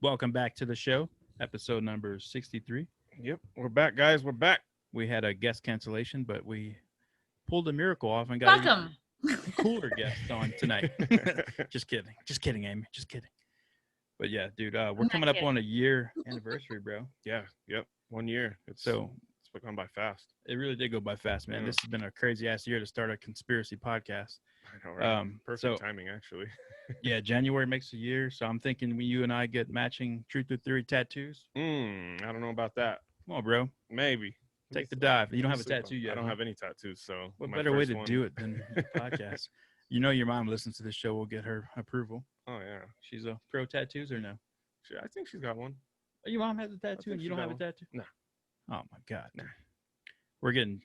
Welcome back to the show, episode number 63. Yep, we're back, guys. We're back. We had a guest cancellation, but we pulled a miracle off and got Fuck a 'em. cooler guest on tonight. Just kidding, Amy. Just kidding. But yeah, dude, we're not coming up kidding. on a year anniversary, bro. Yeah, yep. 1 year. It's gone by fast. It really did go by fast, man. Yeah. This has been a crazy ass year to start a conspiracy podcast. I know, right? Perfect so- timing, actually. Yeah, January makes a year, so I'm thinking you and I get matching Truth or Theory tattoos. I don't know about that. Come on, bro. Maybe. Take the dive. You don't have a Let's see. tattoo yet. I don't huh? have any tattoos, so What my better way first to one- do it than the podcast? You know your mom listens to this show. We'll get her approval. Oh yeah, She's a pro tattoos or no? I think she's got one. Oh, your mom has a tattoo think and you she don't got have a one. tattoo? No. Oh my god. Nah. We're getting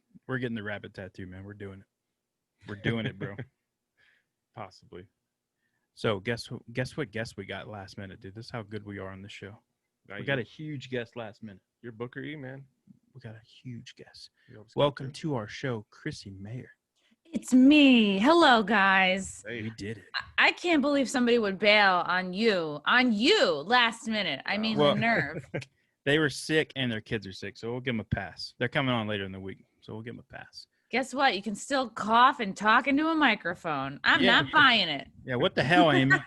the rabbit tattoo, man. We're doing it. We're doing it, bro. Possibly. So guess what guest we got last minute, dude? This is how good we are on the show. Now We got a huge guest last minute. You're Booker E, man. We got a huge guest. You always Welcome come to our show, Chrissie Mayr. It's me. Hello, guys. through. Hey, We did it. I can't believe somebody would bail on you last minute. I mean, Well- the nerve. They were sick and their kids are sick, so we'll give them a pass. They're coming on later in the week, so we'll give them a pass. Guess what? You can still cough and talk into a microphone. I'm Yeah. not buying it. Yeah, what the hell, Amy?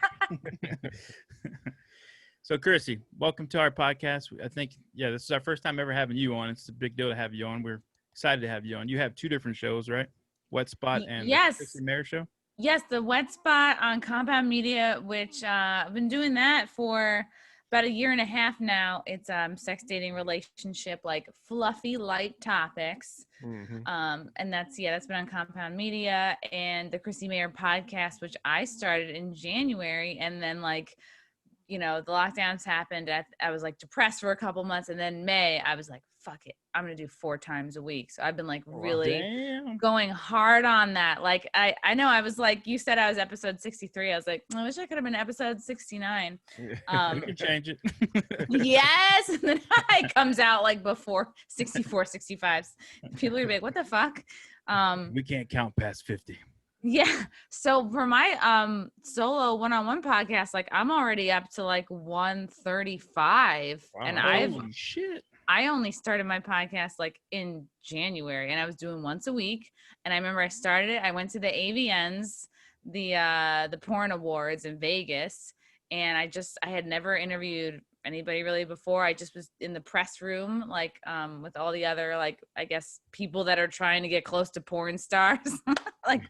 So, Chrissie, welcome to our podcast. I think, this is our first time ever having you on. It's a big deal to have you on. We're excited to have you on. You have two different shows, right? Wet Spot and Yes. the Chrissie Mayr Show. Yes, the Wet Spot on Compound Media, which I've been doing that for about a year and a half now. It's sex, dating, relationship, like fluffy, light topics. Mhm. And that's been on Compound Media, and the Chrissie Mayr podcast, which I started in January, and then the lockdowns happened. I was like depressed for a couple months, and then May I was like, fuck it, I'm gonna do 4 times a week. So I've been like really Damn. going hard on that. Like I know I was like, you said I was episode 63. I was like, I wish I could have been episode 69. We can change it. Yes. And then it comes out like before 64, 65. People are gonna be like, what the fuck? We can't count past 50. Yeah. So for my solo one-on-one podcast, like I'm already up to like 135. Wow. And Holy shit. I only started my podcast like in January, and I was doing once a week. And I remember I started it. I went to the AVNs, the porn awards in Vegas, and I had never interviewed anybody really before. I just was in the press room, like with all the other, like, I guess people that are trying to get close to porn stars, like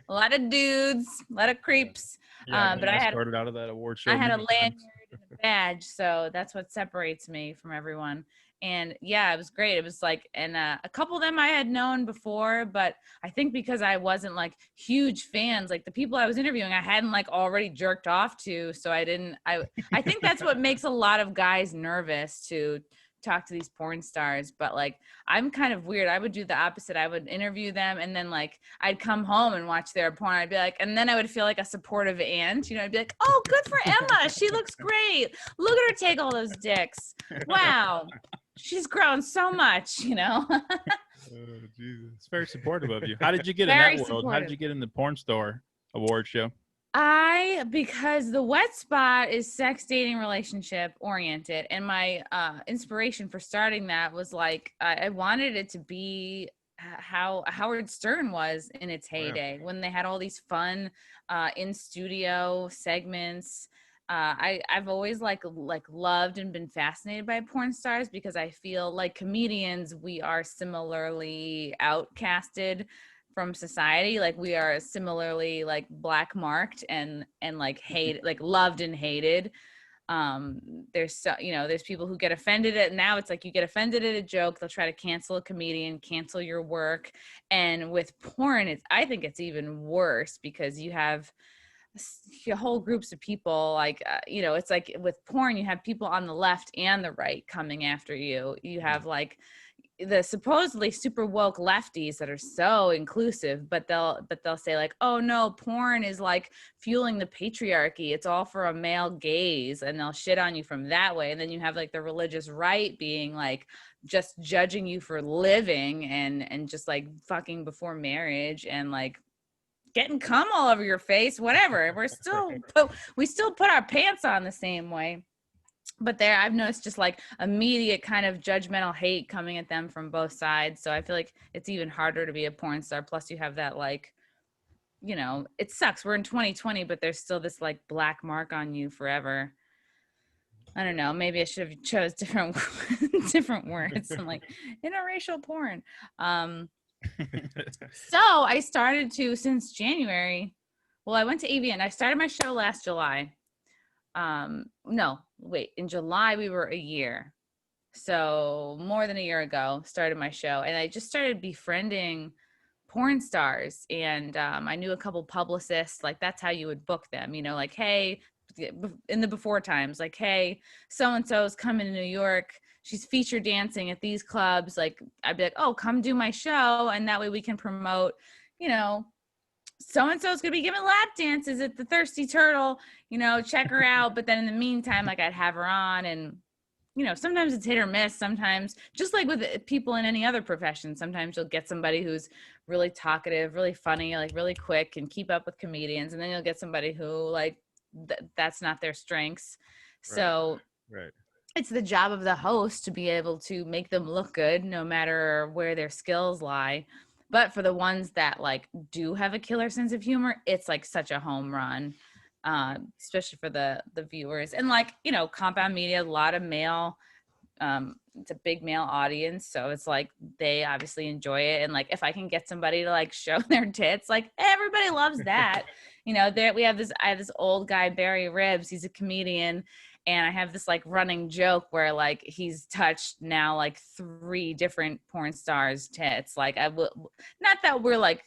a lot of dudes, a lot of creeps. Yeah, But I had- started out of that award show. I had a many lanyard times. and a badge, so that's what separates me from everyone. And yeah, it was great. It was like, and a couple of them I had known before, but I think because I wasn't like huge fans, like the people I was interviewing, I hadn't like already jerked off to, so I think that's what makes a lot of guys nervous to talk to these porn stars. But like, I'm kind of weird. I would do the opposite. I would interview them, and then like I'd come home and watch their porn. I'd be like, and then I would feel like a supportive aunt, I'd be like, oh, good for Emma, she looks great, look at her take all those dicks, wow, she's grown so much. Oh, Jesus. It's very supportive of you. How did you get in Very that world? How did supportive. you get in the porn star award show? Because the Wet Spot is sex, dating, relationship oriented, and my inspiration for starting that was like I wanted it to be how Howard Stern was in its heyday, when they had all these fun in studio segments. I've always like loved and been fascinated by porn stars, because I feel like comedians, we are similarly outcasted from society. Like we are similarly like black marked and like hate, like loved and hated. There's people who get offended at, now it's like you get offended at a joke, they'll try to cancel a comedian, cancel your work. And with porn, I think it's even worse, because you have whole groups of people, like it's like with porn, you have people on the left and the right coming after you. You have like the supposedly super woke lefties that are so inclusive, but they'll say like, oh no, porn is like fueling the patriarchy, it's all for a male gaze, and they'll shit on you from that way. And then you have like the religious right being like just judging you for living and just like fucking before marriage and like getting cum all over your face, whatever. We still put our pants on the same way. But there, I've noticed just like immediate kind of judgmental hate coming at them from both sides. So I feel like it's even harder to be a porn star. Plus, you have that like, it sucks. We're in 2020, but there's still this like black mark on you forever. I don't know. Maybe I should have chose different different words. I'm like interracial porn. So I started to since January. Well, I went to AVN. I started my show last July. No, wait. In July we were a year. So more than a year ago, started my show, and I just started befriending porn stars, and I knew a couple publicists. Like that's how you would book them, like, hey, in the before times, like, hey, so and so's coming to New York, she's feature dancing at these clubs. Like I'd be like, oh, come do my show, and that way we can promote, so and so's gonna be giving lap dances at the Thirsty Turtle, check her out. But then in the meantime, like I'd have her on, and sometimes it's hit or miss. Sometimes, just like with people in any other profession, sometimes you'll get somebody who's really talkative, really funny, like really quick, and keep up with comedians. And then you'll get somebody who like that's not their strengths. So right. It's the job of the host to be able to make them look good no matter where their skills lie. But for the ones that like do have a killer sense of humor, it's like such a home run. Especially for the viewers, and like compound media, a lot of male, it's a big male audience, so it's like they obviously enjoy it. And like if I can get somebody to like show their tits, like everybody loves that. There I have this old guy, Barry Ribs, he's a comedian, and I have this like running joke where like he's touched now like 3 different porn stars' tits. Like I will, not that we're like,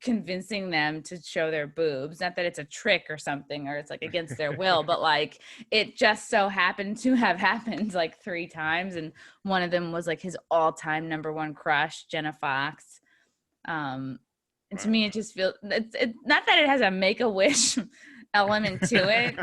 convincing them to show their boobs, not that it's a trick or something, or it's like against their will, but like it just so happened to have happened like 3 times. And one of them was like his all-time #1 crush, Jenna Fox. And to me, it just feels, it's not that it has a Make-A-Wish element to it,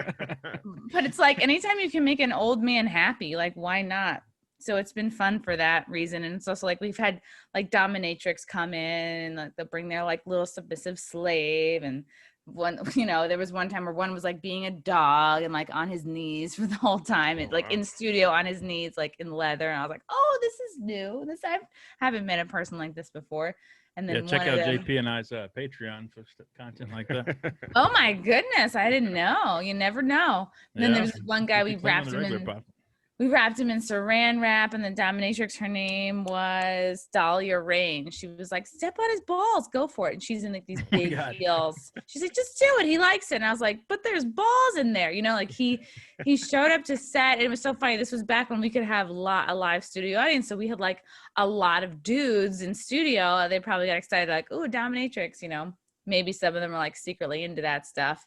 but it's like anytime you can make an old man happy, like why not? So it's been fun for that reason. And it's also like we've had like dominatrix come in and like they'll bring their like little submissive slave, and one there was one time where one was like being a dog and like on his knees for the whole time, and like in the studio on his knees like in leather, and I was like, oh, this is new. I haven't met a person like this before. And then check out JP and I's Patreon for content like that. Oh my goodness, I didn't know. You never know. And then there was one guy we wrapped him in saran wrap, and the dominatrix, her name was Dahlia Rain. She was like, step on his balls, go for it. And she's in like these big heels. She's like, just do it. He likes it. And I was like, but there's balls in there. Like he showed up to set, and it was so funny. This was back when we could have a live studio audience. So we had like a lot of dudes in studio. They probably got excited, like, ooh, dominatrix, maybe some of them are like secretly into that stuff.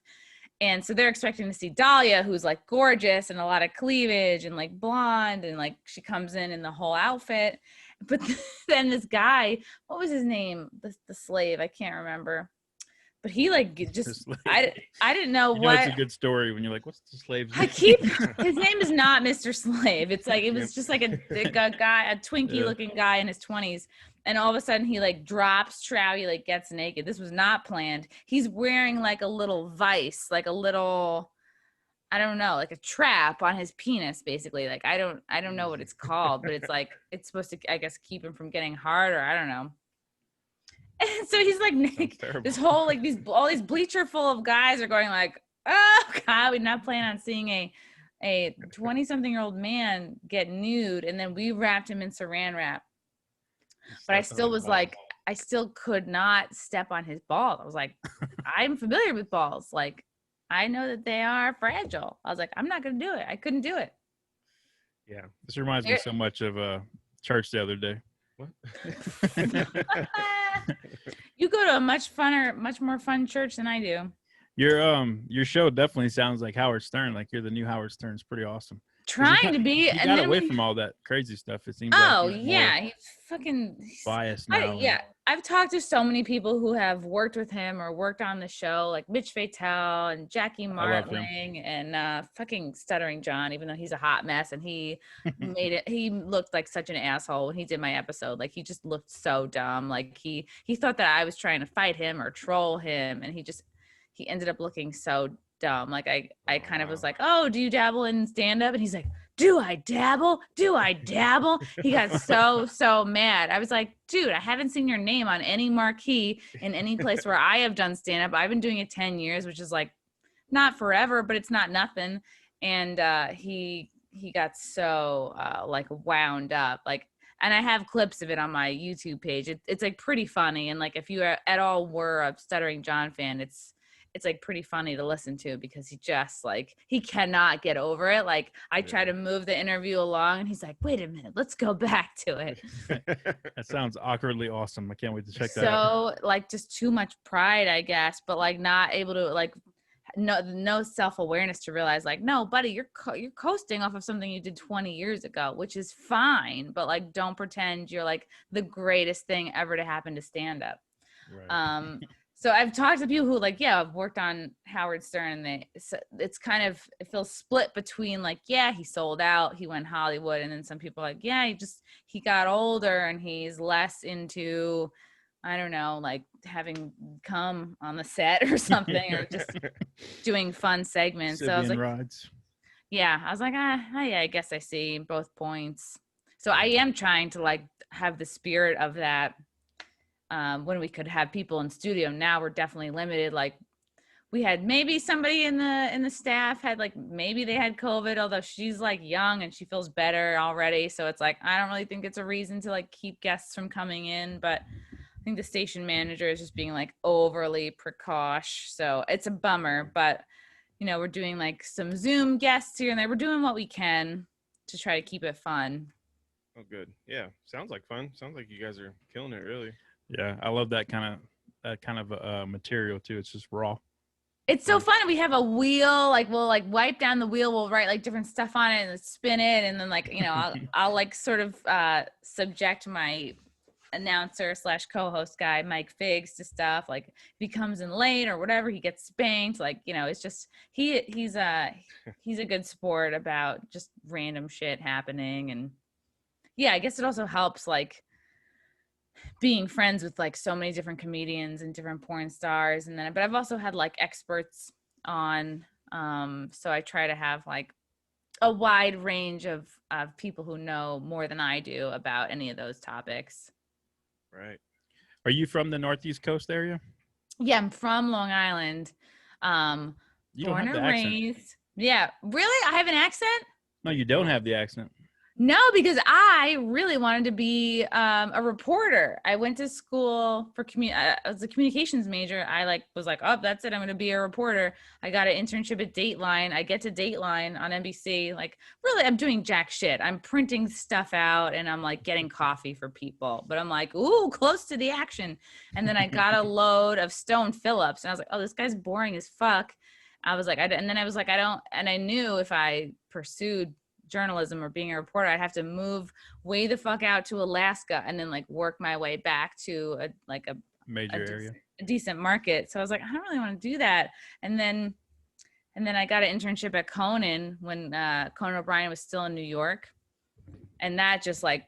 And so they're expecting to see Dahlia, who's like gorgeous and a lot of cleavage and like blonde, and like she comes in the whole outfit. But then this guy, what was his name? The slave, I can't remember. But he like just I didn't know what. It's a good story when you're like, what's the slave's name? His name is not Mr. Slave. It's like it was just like a guy, a Twinkie looking guy in his 20s. And all of a sudden he like drops trow, he like gets naked. This was not planned. He's wearing like a little vice, like a little, I don't know, like a trap on his penis, basically. Like I don't know what it's called, but it's like it's supposed to, I guess, keep him from getting hard, or I don't know. And so he's like naked. This whole like all these bleacher full of guys are going like, oh God, we're not planning on seeing a 20-something-year-old man get nude. And then we wrapped him in saran wrap. But I still was like, I still could not step on his balls. I was like, I'm familiar with balls. Like, I know that they are fragile. I was like, I'm not going to do it. I couldn't do it. Yeah. This reminds me so much of church the other day. What? You go to a much more fun church than I do. Your show definitely sounds like Howard Stern. Like you're the new Howard Stern. It's pretty awesome. Trying to be, he got away from all that crazy stuff. It seems. Oh like yeah, he's fucking biased now. I've talked to so many people who have worked with him or worked on the show, like Mitch Fatel and Jackie Martling and fucking Stuttering John. Even though he's a hot mess, and he made it, he looked like such an asshole when he did my episode. Like he just looked so dumb. Like he thought that I was trying to fight him or troll him, and he ended up looking so dumb. Like I kind of was like, oh, do you dabble in stand-up? And he's like, do I dabble? Do I dabble? He got so mad. I was like, dude, I haven't seen your name on any marquee in any place where I have done stand-up. I've been doing it 10 years, which is like not forever, but it's not nothing. And he got so like wound up. Like, and I have clips of it on my YouTube page. It's like pretty funny. And like if you at all were a Stuttering John fan, it's like pretty funny to listen to because he just like he cannot get over it. Like I try to move the interview along and he's like, wait a minute, let's go back to it. That sounds awkwardly awesome. I can't wait to check that out. So like just too much pride, I guess, but like not able to like no self-awareness to realize like, no, buddy, you're coasting off of something you did 20 years ago, which is fine, but like don't pretend you're like the greatest thing ever to happen to stand up. Right. So I've talked to people who like, yeah, I've worked on Howard Stern and it's kind of, it feels split between like, yeah, he sold out, he went Hollywood. And then some people are like, yeah, he got older and he's less into, I don't know, like having come on the set or something, or just doing fun segments. So I was like, rides. Yeah, I was like, yeah, I guess I see both points. So I am trying to like have the spirit of that. When we could have people in studio. Now we're definitely limited. Like we had maybe somebody in the staff had like, maybe they had COVID, although she's like young and she feels better already. So it's like, I don't really think it's a reason to like keep guests from coming in, but I think the station manager is just being like overly precautious. So it's a bummer, but you know, we're doing like some Zoom guests here and there. We're doing what we can to try to keep it fun. Oh, good. Yeah. Sounds like fun. Sounds like you guys are killing it, really. Yeah, I love that kind of material too. It's just raw. It's so fun. We have a wheel, like we'll like wipe down the wheel. We'll write like different stuff on it and spin it. And then like, you know, I'll like sort of subject my announcer / co-host guy, Mike Figs, to stuff. Like if he comes in late or whatever, he gets spanked. Like, you know, it's just, he's a good sport about just random shit happening. And yeah, I guess it also helps like being friends with like so many different comedians and different porn stars. And then, but I've also had like experts on. So I try to have like a wide range of people who know more than I do about any of those topics. Right. Are you from the Northeast Coast area? Yeah, I'm from Long Island. You don't born have the and accent. raised. Yeah. Really? I have an accent? No, you don't have the accent. No, because I really wanted to be a reporter. I went to school for I was a communications major. I was like, oh, that's it. I'm going to be a reporter. I got an internship at Dateline. I get to Dateline on NBC. Like, really, I'm doing jack shit. I'm printing stuff out and I'm like getting coffee for people. But I'm like, ooh, close to the action. And then I got a load of Stone Phillips. And I was like, oh, this guy's boring as fuck. I was like, and then I was like, I don't. And I knew if I pursued journalism or being a reporter, I'd have to move way the fuck out to Alaska and then like work my way back to a major area, a decent market. So I was like, I don't really want to do that. And then I got an internship at Conan when Conan O'Brien was still in New York. And that just like,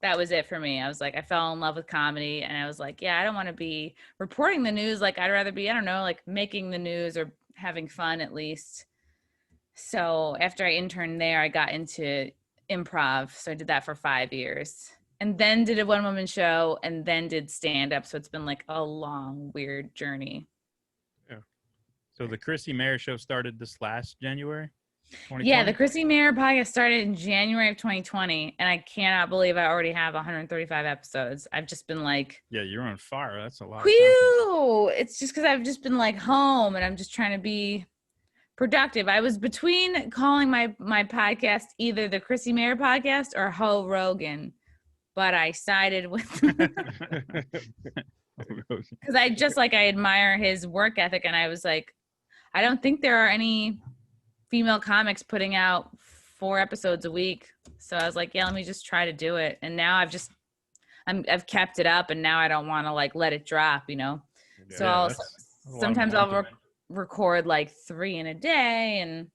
that was it for me. I was like, I fell in love with comedy and I was like, yeah, I don't want to be reporting the news. Like I'd rather be, I don't know, like making the news or having fun at least. So after I interned there, I got into improv. So I did that for 5 years and then did a one-woman show and then did stand-up. So it's been like a long, weird journey. Yeah. So the Chrissie Mayr show started this last January? 2020? Yeah, the Chrissie Mayr podcast started in January of 2020. And I cannot believe I already have 135 episodes. I've just been like... Yeah, you're on fire. That's a lot. Whew! It's just because I've just been like home and I'm just trying to be... productive. I was between calling my podcast either the Chrissie Mayr podcast or Ho Rogan, but I sided with because I admire his work ethic, and I was like, I don't think there are any female comics putting out 4 episodes a week. So I was like, yeah, let me just try to do it. And now I've kept it up, and now I don't want to like let it drop, you know. Yeah, so sometimes I'll record like 3 in a day. And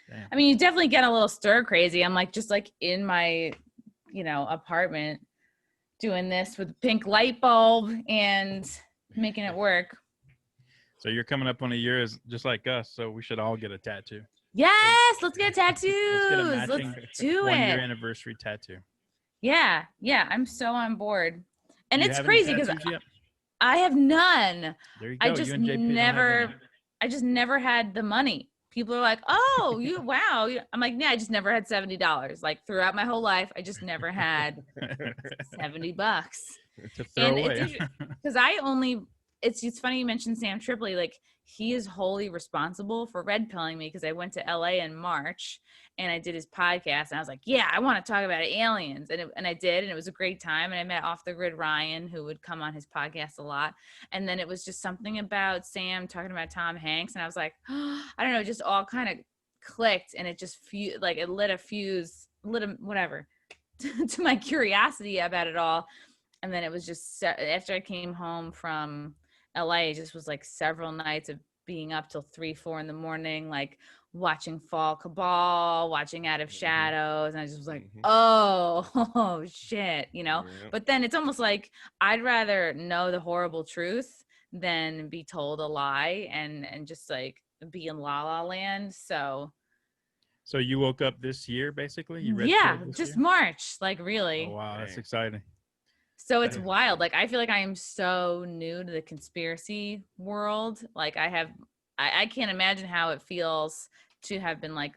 damn. I mean, you definitely get a little stir crazy. I'm like just like in my, you know, apartment doing this with a pink light bulb and making it work. So you're coming up on a year as just like us, so we should all get a tattoo. Yes, let's get tattoos. Let's get a Let's matching do 1-year it. anniversary tattoo. Yeah, I'm so on board. And Do you it's have any crazy because tattoos yet? I have none. There you I go. just You and JP don't have any. I just never had the money. People are like, "Oh, wow." I'm like, "Yeah, I just never had $70. Like throughout my whole life, I just never had $70 to throw and away. it's because it's funny you mentioned Sam Tripoli. Like he is wholly responsible for red pilling me because I went to LA in March and I did his podcast and I was like, yeah, I want to talk about aliens. And I did, and it was a great time. And I met Off the Grid Ryan, who would come on his podcast a lot. And then it was just something about Sam talking about Tom Hanks. And I was like, oh, I don't know, just all kind of clicked, and it just it lit a fuse, whatever to my curiosity about it all. And then it was just after I came home from LA, it just was like several nights of being up till 3-4 in the morning, like watching Fall Cabal, watching Out of Shadows. And I just was like, oh shit, But then it's almost like I'd rather know the horrible truth than be told a lie and just like be in La La Land. So you woke up this year, basically? You read just year? March, like really. Oh, wow, that's exciting. So it's wild. Like, I feel like I am so new to the conspiracy world. Like I can't imagine how it feels to have been like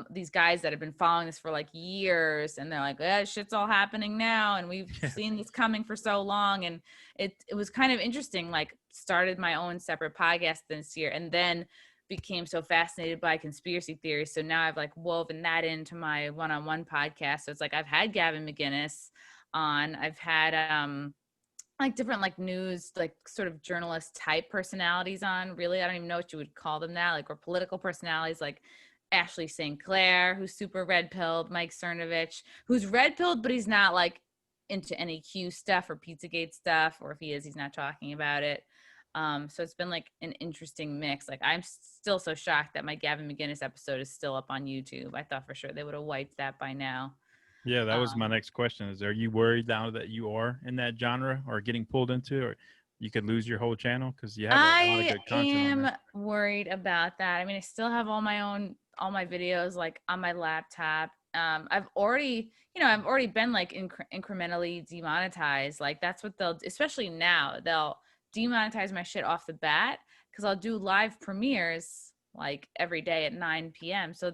these guys that have been following this for like years, and they're like, shit's all happening now. And we've seen this coming for so long. And it was kind of interesting, like started my own separate podcast this year and then became so fascinated by conspiracy theories. So now I've like woven that into my one-on-one podcast. So it's like I've had Gavin McGinnis on. I've had like different like news, like sort of journalist type personalities on. Really, I don't even know what you would call them now, like, or political personalities, like Ashley St. Clair, who's super red pilled, Mike Cernovich, who's red pilled, but he's not like into any Q stuff or Pizzagate stuff, or if he is, he's not talking about it. So it's been like an interesting mix. Like I'm still so shocked that my Gavin McGinnis episode is still up on YouTube. I thought for sure they would have wiped that by now. Yeah, that was my next question. Are you worried now that you are in that genre or getting pulled into, or you could lose your whole channel because you have a lot of good content? I am worried about that. I mean, I still have all my videos like on my laptop. I've already been like incrementally demonetized. Like that's what especially now, they'll demonetize my shit off the bat because I'll do live premieres like every day at 9 p.m. So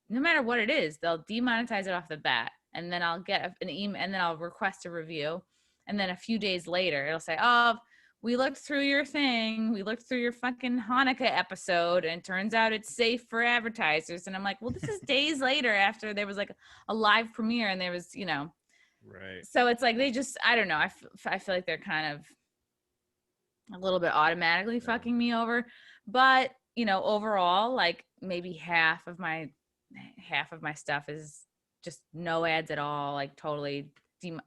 no matter what it is, they'll demonetize it off the bat. And then I'll get an email and then I'll request a review. And then a few days later, it'll say, oh, we looked through your thing. We looked through your fucking Hanukkah episode and it turns out it's safe for advertisers. And I'm like, well, this is days later after there was like a live premiere and there was, Right. So it's like, they just, I don't know. I feel like they're kind of a little bit automatically fucking me over. But, overall, like maybe half of my stuff is just no ads at all, like totally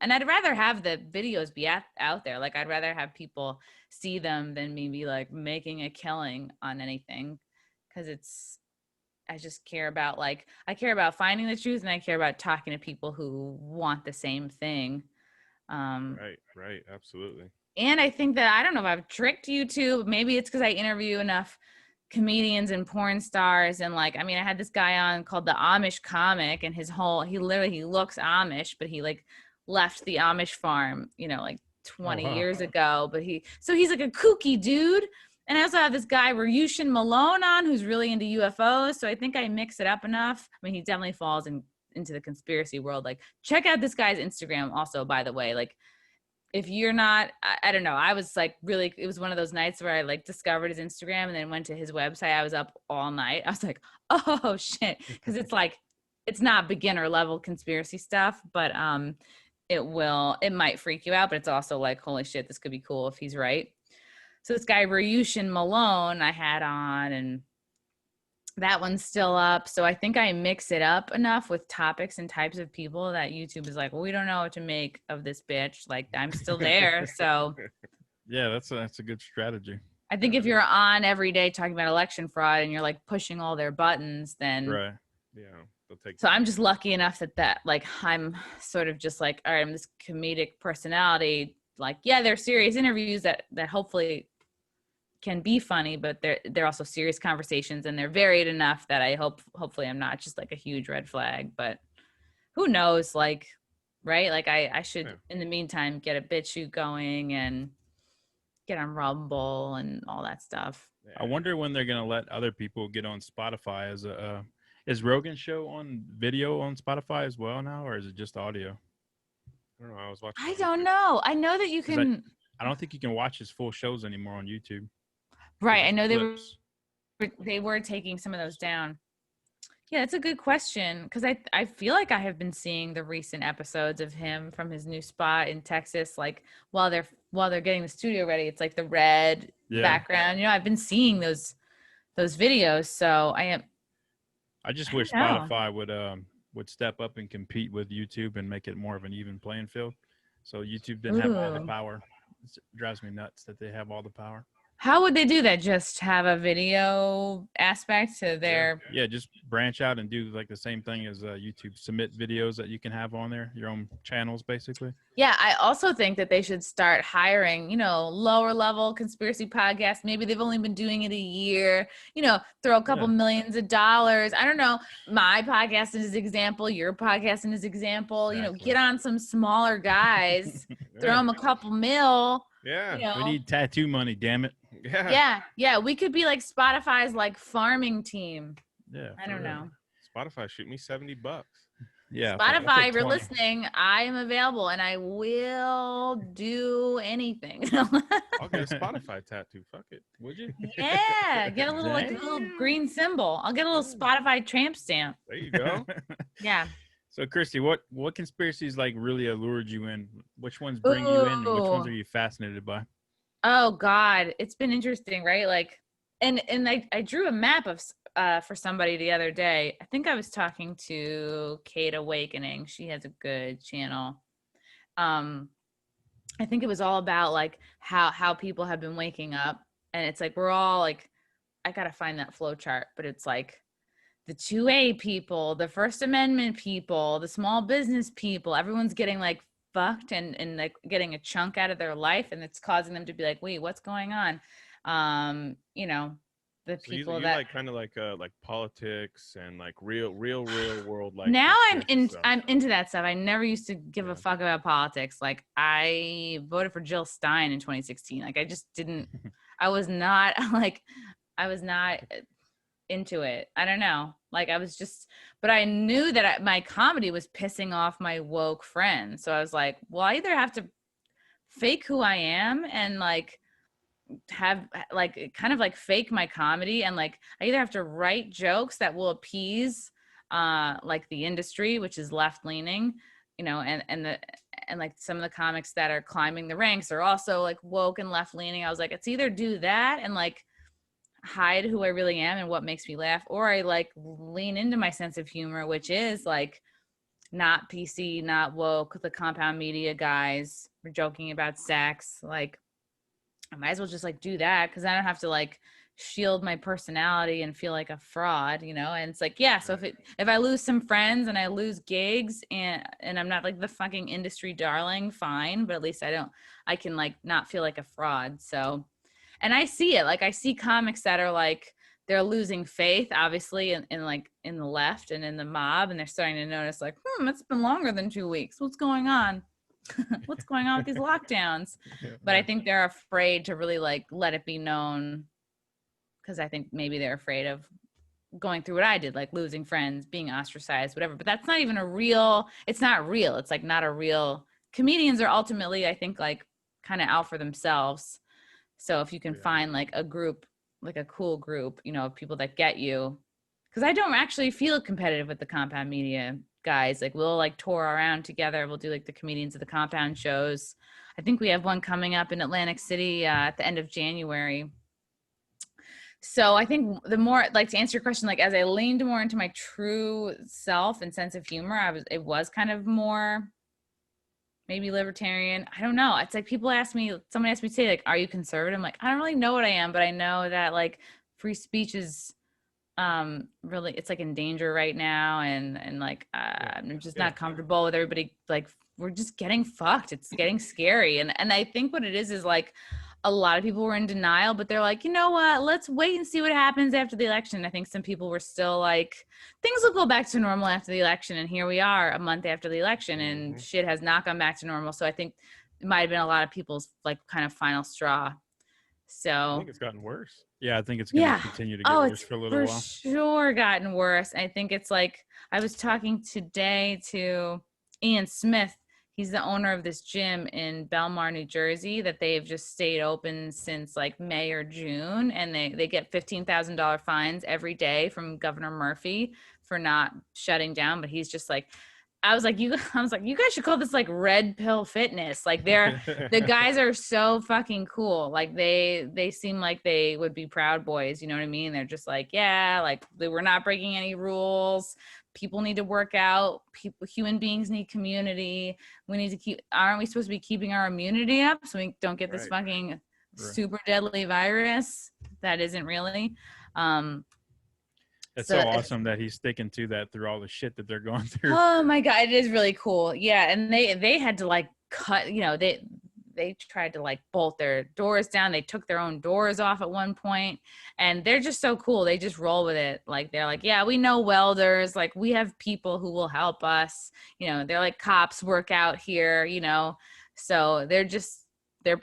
and I'd rather have the videos be out there. Like I'd rather have people see them than maybe like making a killing on anything, because I just care about I care about finding the truth, and I care about talking to people who want the same thing. Right, absolutely. And I think that, I don't know if I've tricked YouTube. Maybe it's because I interview enough comedians and porn stars, and I had this guy on called the Amish Comic, and he looks Amish, but he like left the Amish farm 20 years ago, but he's like a kooky dude. And I also have this guy Ryushin Malone on, who's really into UFOs, so I think I mix it up enough. I mean, he definitely falls into the conspiracy world. Like, check out this guy's Instagram also, by the way. Like, if you're not, I don't know, I was like really, it was one of those nights where I like discovered his Instagram and then went to his website. I was up all night. I was like, oh shit. Cause it's not beginner level conspiracy stuff, but it might freak you out, but it's also like, holy shit, this could be cool if he's right. So this guy Ryushin Malone I had on, and that one's still up. So I think I mix it up enough with topics and types of people that YouTube is like, well, we don't know what to make of this bitch. Like, I'm still there. So yeah, that's a good strategy. I think if you're on every day talking about election fraud and you're like pushing all their buttons, then right. Yeah. They'll take so I'm just lucky enough that like I'm sort of just like, all right, I'm this comedic personality. Like, yeah, they're serious interviews that hopefully can be funny, but they're also serious conversations, and they're varied enough that hopefully I'm not just like a huge red flag. But who knows, like, right? Like I should in the meantime get a BitChute going and get on Rumble and all that stuff. I wonder when they're gonna let other people get on Spotify. As a is Rogan's show on video on Spotify as well now, or is it just audio? I don't know. I was watching. I don't know. I know that you can. I don't think you can watch his full shows anymore on YouTube. Right. I know clips. they were taking some of those down. Yeah, that's a good question, because I feel like I have been seeing the recent episodes of him from his new spot in Texas, like while they're getting the studio ready. It's like the red background. You know, I've been seeing those videos. So I just wish Spotify would step up and compete with YouTube and make it more of an even playing field. So YouTube didn't have all the power. It drives me nuts that they have all the power. How would they do that? Just have a video aspect to their... Yeah, just branch out and do like the same thing as YouTube. Submit videos that you can have on there, your own channels, basically. Yeah, I also think that they should start hiring, lower level conspiracy podcasts. Maybe they've only been doing it a year, throw a couple millions of dollars. I don't know. My podcast is an example. Your podcast is an example. Exactly. Get on some smaller guys, throw them a couple mil. Yeah. We need tattoo money, damn it. Yeah. We could be like Spotify's like farming team. Yeah. I don't know. Spotify, shoot me $70. Yeah. Spotify, if you're listening, I am available and I will do anything. I'll get a Spotify tattoo. Fuck it. Would you? Yeah. Get a little like a little green symbol. I'll get a little Spotify tramp stamp. There you go. Yeah. So Christy, what conspiracies like really allured you in? Which ones bring you in, and which ones are you fascinated by? Oh God, it's been interesting, right? Like, and I drew a map of for somebody the other day. I think I was talking to Kate Awakening. She has a good channel. I think it was all about like how people have been waking up, and it's like we're all like, I gotta find that flow chart, but it's like the 2A people, the First Amendment people, the small business people, everyone's getting like fucked and like getting a chunk out of their life, and it's causing them to be like, wait, what's going on? The So people you that like kind of like politics and like real world, like now I'm stuff. into that stuff. I never used to give a fuck about politics. Like I voted for Jill Stein in 2016. Like I just didn't. I was not into it. I don't know. Like I was just, but I knew that my comedy was pissing off my woke friends. So I was like, well, I either have to fake who I am and like have like kind of like fake my comedy, and like I either have to write jokes that will appease like the industry, which is left leaning, and like some of the comics that are climbing the ranks are also like woke and left leaning. I was like, it's either do that and like hide who I really am and what makes me laugh, or I like lean into my sense of humor, which is like not PC, not woke, the compound media guys. We're joking about sex. Like I might as well just like do that, because I don't have to like shield my personality and feel like a fraud, and it's like, yeah, so if I lose some friends and I lose gigs and I'm not like the fucking industry darling, fine, but at least I can like not feel like a fraud. So, and I see it, like I see comics that are like, they're losing faith, obviously, in like in the left and in the mob, and they're starting to notice like, it's been longer than 2 weeks. What's going on? What's going on with these lockdowns? But I think they're afraid to really like let it be known, because I think maybe they're afraid of going through what I did, like losing friends, being ostracized, whatever. But that's not even it's not real. It's like not a real. Comedians are ultimately, I think, like kind of out for themselves. So if you can find like a group, like a cool group, of people that get you, because I don't actually feel competitive with the compound media guys. Like we'll like tour around together. We'll do like the comedians of the compound shows. I think we have one coming up in Atlantic City at the end of January. So I think the more, like, to answer your question, like as I leaned more into my true self and sense of humor, it was kind of more maybe libertarian. I don't know. It's like someone asked me today, like, are you conservative? I'm like, I don't really know what I am, but I know that like free speech is really, it's like in danger right now. And like, I'm just not comfortable with everybody. Like we're just getting fucked. It's getting scary. And I think what it is like a lot of people were in denial, but they're like, you know what? Let's wait and see what happens after the election. I think some people were still like, things will go back to normal after the election. And here we are a month after the election and shit has not gone back to normal. So I think it might have been a lot of people's like kind of final straw. So I think it's gotten worse. Yeah, I think it's going to continue to get worse for a little while. Sure gotten worse. I think it's like, I was talking today to Ian Smith. He's the owner of this gym in Belmar, New Jersey, that they've just stayed open since like May or June. And they get $15,000 fines every day from Governor Murphy for not shutting down. But he's just like, I was like, you guys should call this like red pill fitness. Like the guys are so fucking cool. Like they seem like they would be Proud Boys. You know what I mean? They're just like, yeah, like we're not breaking any rules. People need to work out. Human beings need community. We need to aren't we supposed to be keeping our immunity up so we don't get this fucking super deadly virus that isn't really. It's so awesome that he's sticking to that through all the shit that they're going through. Oh my God, it is really cool. Yeah, and they had to like cut, you know, they tried to like bolt their doors down. They took their own doors off at one point, and they're just so cool. They just roll with it. Like they're like, yeah, we know welders. Like we have people who will help us. You know, they're like cops work out here, you know. So they're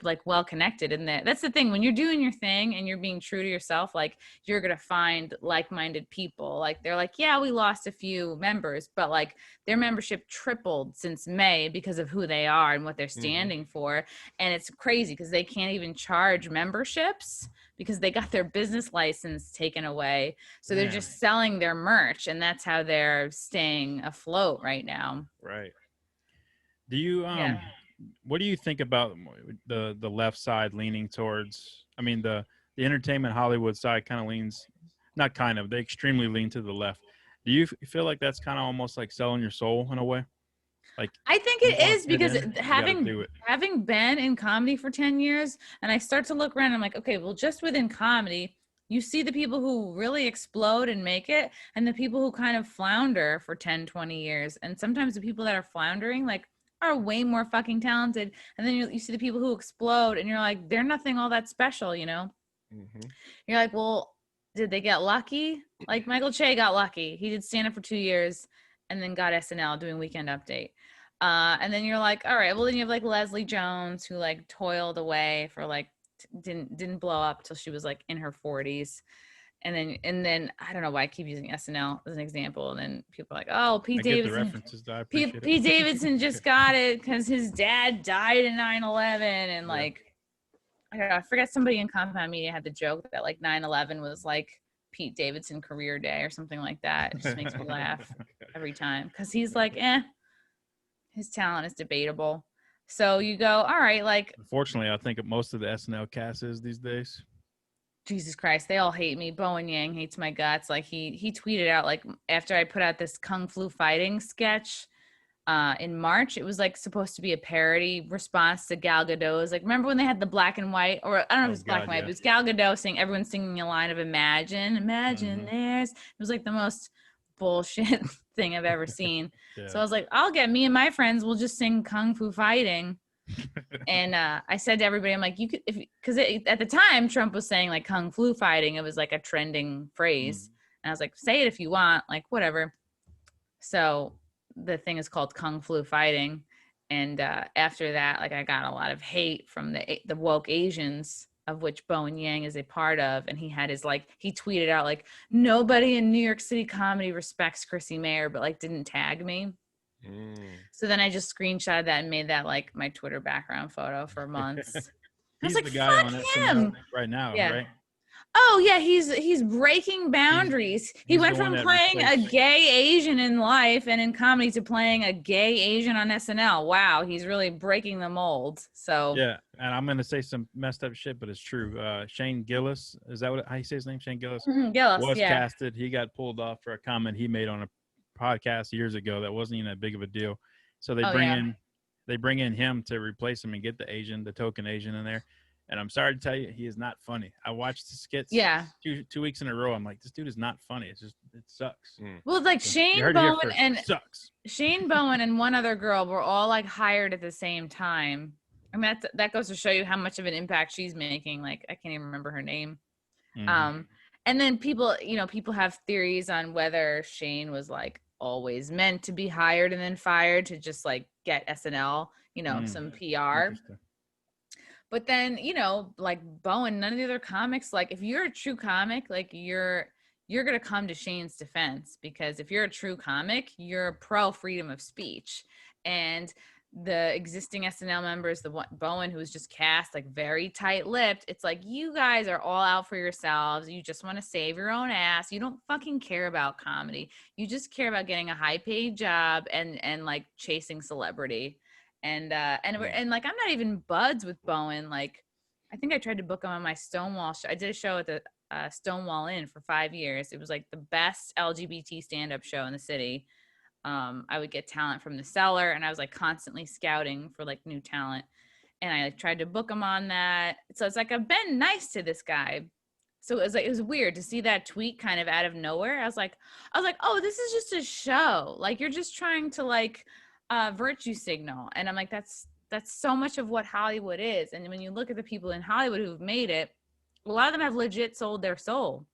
like well connected in that. That's the thing, when you're doing your thing and you're being true to yourself, like you're gonna find like-minded people. Like they're like, yeah, we lost a few members, but like their membership tripled since May because of who they are and what they're standing for. And it's crazy because they can't even charge memberships because they got their business license taken away. So they're just selling their merch, and that's how they're staying afloat right now. Right. Do you what do you think about the left side leaning towards, I mean, the entertainment Hollywood side kind of leans, not kind of, they extremely lean to the left. Do you feel like that's kind of almost like selling your soul in a way? Like I think it is, because having been in comedy for 10 years, and I start to look around, I'm like, okay, well, just within comedy, you see the people who really explode and make it, and the people who kind of flounder for 10, 20 years. And sometimes the people that are floundering, like, are way more fucking talented, and then you see the people who explode and you're like, they're nothing all that special, you know. You're like, well, did they get lucky? Like Michael Che got lucky. He did stand up for 2 years and then got SNL doing Weekend Update, and then you're like, all right, well, then you have like Leslie Jones, who like toiled away for like didn't blow up till she was like in her 40s. And then I don't know why I keep using SNL as an example. And then people are like, oh, Pete Davidson just got it because his dad died in 9/11. And like, I don't know, I forget, somebody in Compound Media had the joke that like 9/11 was like Pete Davidson career day or something like that. It just makes me laugh every time, because he's like, his talent is debatable. So you go, all right, like. Unfortunately, I think most of the SNL cast is these days. Jesus Christ, they all hate me. Bowen Yang hates my guts. Like he tweeted out, like, after I put out this Kung Flu fighting sketch in March, it was like supposed to be a parody response to Gal Gadot's. Like, remember when they had the black and white, or I don't know if it's black and white, but it was Gal Gadot everyone's singing a line of Imagine there's. It was like the most bullshit thing I've ever seen. So I was like, I'll get me and my friends, we'll just sing Kung Fu fighting. And I said to everybody, I'm like, you could, because at the time Trump was saying like Kung Flu fighting, it was like a trending phrase, and I was like, say it if you want, like whatever. So the thing is called Kung Flu fighting, and after that, like I got a lot of hate from the woke Asians, of which Bowen Yang is a part of, and he had his he tweeted out like, nobody in New York City comedy respects Chrissie Mayr, but like didn't tag me. So then I just screenshotted that and made that like my Twitter background photo for months. He's like, the guy on SNL right now, right? Oh yeah, he's breaking boundaries. He went from playing a gay Asian in life and in comedy to playing a gay Asian on SNL. Wow, he's really breaking the mold. So yeah, and I'm gonna say some messed up shit, but it's true. Shane Gillis, is that how you say his name? Shane Gillis? Gillis was casted. He got pulled off for a comment he made on a podcast years ago that wasn't even that big of a deal. So they bring in him to replace him and get the token Asian in there. And I'm sorry to tell you, he is not funny. I watched the skits 2 weeks in a row. I'm like, this dude is not funny. It's just, it sucks. Well, it's like Shane Bowen and one other girl were all like hired at the same time I mean, that goes to show you how much of an impact she's making. Like, I can't even remember her name. Mm-hmm. And then people have theories on whether Shane was like always meant to be hired and then fired to just like get SNL, some PR. Interesting. But then, like Bowen, none of the other comics, like if you're a true comic, like you're going to come to Shane's defense, because if you're a true comic, you're pro freedom of speech. And the existing SNL members, the one Bowen, who was just cast, like very tight-lipped, it's like, you guys are all out for yourselves. You just want to save your own ass. You don't fucking care about comedy. You just care about getting a high-paid job and like chasing celebrity. And like, I'm not even buds with Bowen. Like, I think I tried to book him on my Stonewall show. I did a show at the Stonewall Inn for 5 years. It was like the best LGBT stand-up show in the city. I would get talent from the cellar, and I was like constantly scouting for like new talent, and I like tried to book him on that. So it's like, I've been nice to this guy. So it was weird to see that tweet kind of out of nowhere. I was like, oh, this is just a show. Like, you're just trying to like virtue signal. And I'm like, that's so much of what Hollywood is. And when you look at the people in Hollywood who've made it, a lot of them have legit sold their soul.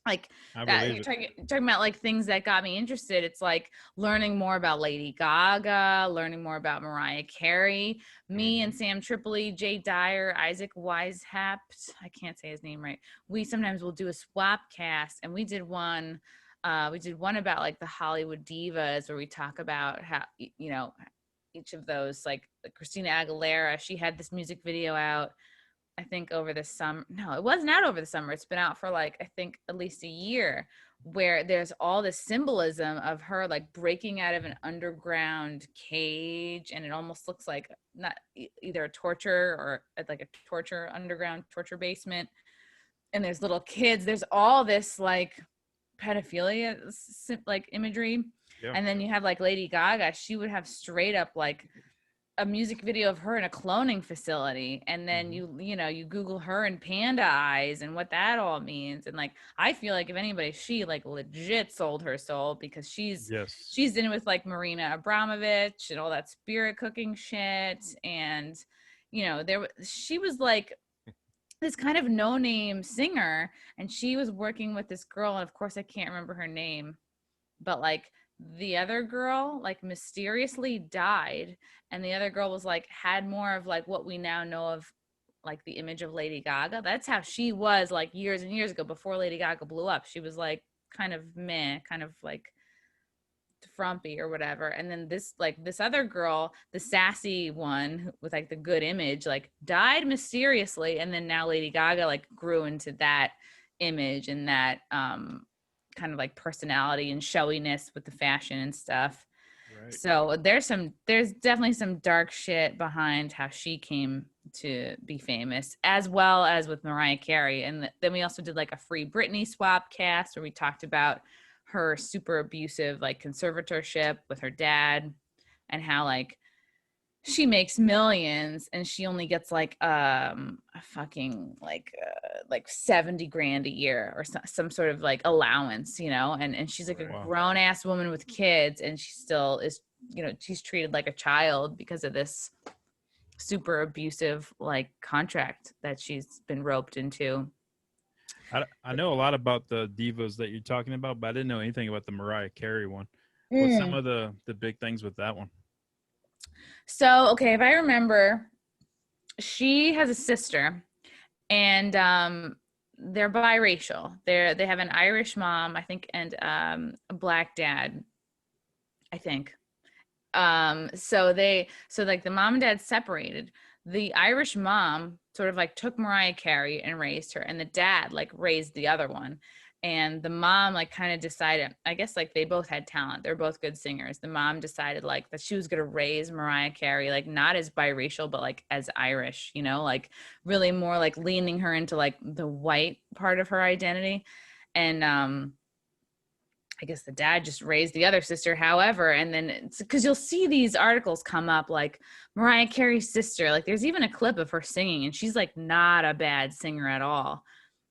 Like that, you're talking about like things that got me interested. It's like learning more about Lady Gaga, learning more about Mariah Carey. Me and Sam Tripoli, Jay Dyer, Isaac Weishapt, I can't say his name right. We sometimes will do a swap cast, and we did one about like the Hollywood divas, where we talk about how, each of those, like Christina Aguilera, she had this music video out, I think over the summer. No, it wasn't out over the summer. It's been out for like, I think at least a year, where there's all this symbolism of her like breaking out of an underground cage. And it almost looks like not either a torture or like a underground torture basement. And there's little kids. There's all this like pedophilia like imagery. Yeah. And then you have like Lady Gaga. She would have straight up like a music video of her in a cloning facility, and then you Google her and panda eyes and what that all means. And like, I feel like if anybody, she like legit sold her soul, because she's in with like Marina Abramovich and all that spirit cooking shit. And she was like this kind of no-name singer, and she was working with this girl, and of course I can't remember her name, but like the other girl like mysteriously died, and the other girl was like had more of like what we now know of like the image of Lady Gaga. That's how she was like years and years ago, before Lady Gaga blew up. She was like kind of meh, kind of like frumpy or whatever. And then this other girl, the sassy one with like the good image, like died mysteriously, and then now Lady Gaga like grew into that image and that kind of like personality and showiness with the fashion and stuff. Right. So there's definitely some dark shit behind how she came to be famous, as well as with Mariah Carey. And then we also did like a Free Britney swap cast, where we talked about her super abusive like conservatorship with her dad, and how like she makes millions and she only gets like a fucking like 70 grand a year or some sort of like allowance, and she's like a grown ass woman with kids, and she still is, she's treated like a child because of this super abusive like contract that she's been roped into. I know a lot about the divas that you're talking about, but I didn't know anything about the Mariah Carey one. What's some of the big things with that one? So, okay, if I remember, she has a sister, and they're biracial. They have an Irish mom, I think, and a black dad, I think. So like the mom and dad separated. The Irish mom sort of like took Mariah Carey and raised her, and the dad like raised the other one. And the mom like kind of decided, I guess like they both had talent. They're both good singers. The mom decided like that she was going to raise Mariah Carey, like not as biracial, but like as Irish, like really more like leaning her into like the white part of her identity. And I guess the dad just raised the other sister, however, and then it's because you'll see these articles come up like Mariah Carey's sister, like there's even a clip of her singing, and she's like not a bad singer at all.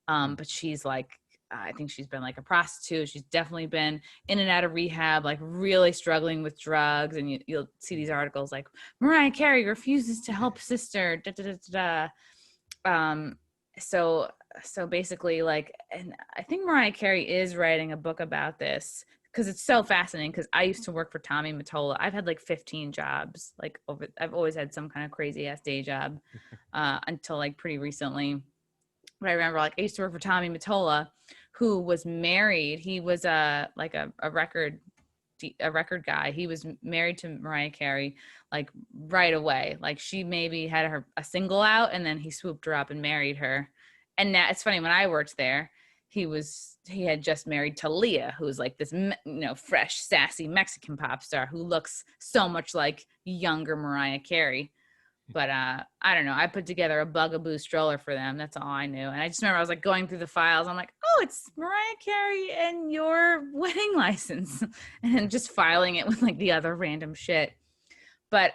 But she's like I think she's been like a prostitute. She's definitely been in and out of rehab, like really struggling with drugs. And you'll see these articles like Mariah Carey refuses to help sister. Da, da, da, da, da. So basically, like, and I think Mariah Carey is writing a book about this because it's so fascinating. Because I used to work for Tommy Mottola. I've had like 15 jobs. Like I've always had some kind of crazy ass day job until like pretty recently. But I remember, like, I used to work for Tommy Mottola, who was married. He was a record guy. He was married to Mariah Carey, like right away. Like she maybe had a single out, and then he swooped her up and married her. And now it's funny, when I worked there, he had just married Talia, who's like this, fresh, sassy Mexican pop star who looks so much like younger Mariah Carey. But I don't know. I put together a Bugaboo stroller for them. That's all I knew. And I just remember I was like going through the files. I'm like, oh, it's Mariah Carey and your wedding license, and then just filing it with like the other random shit. But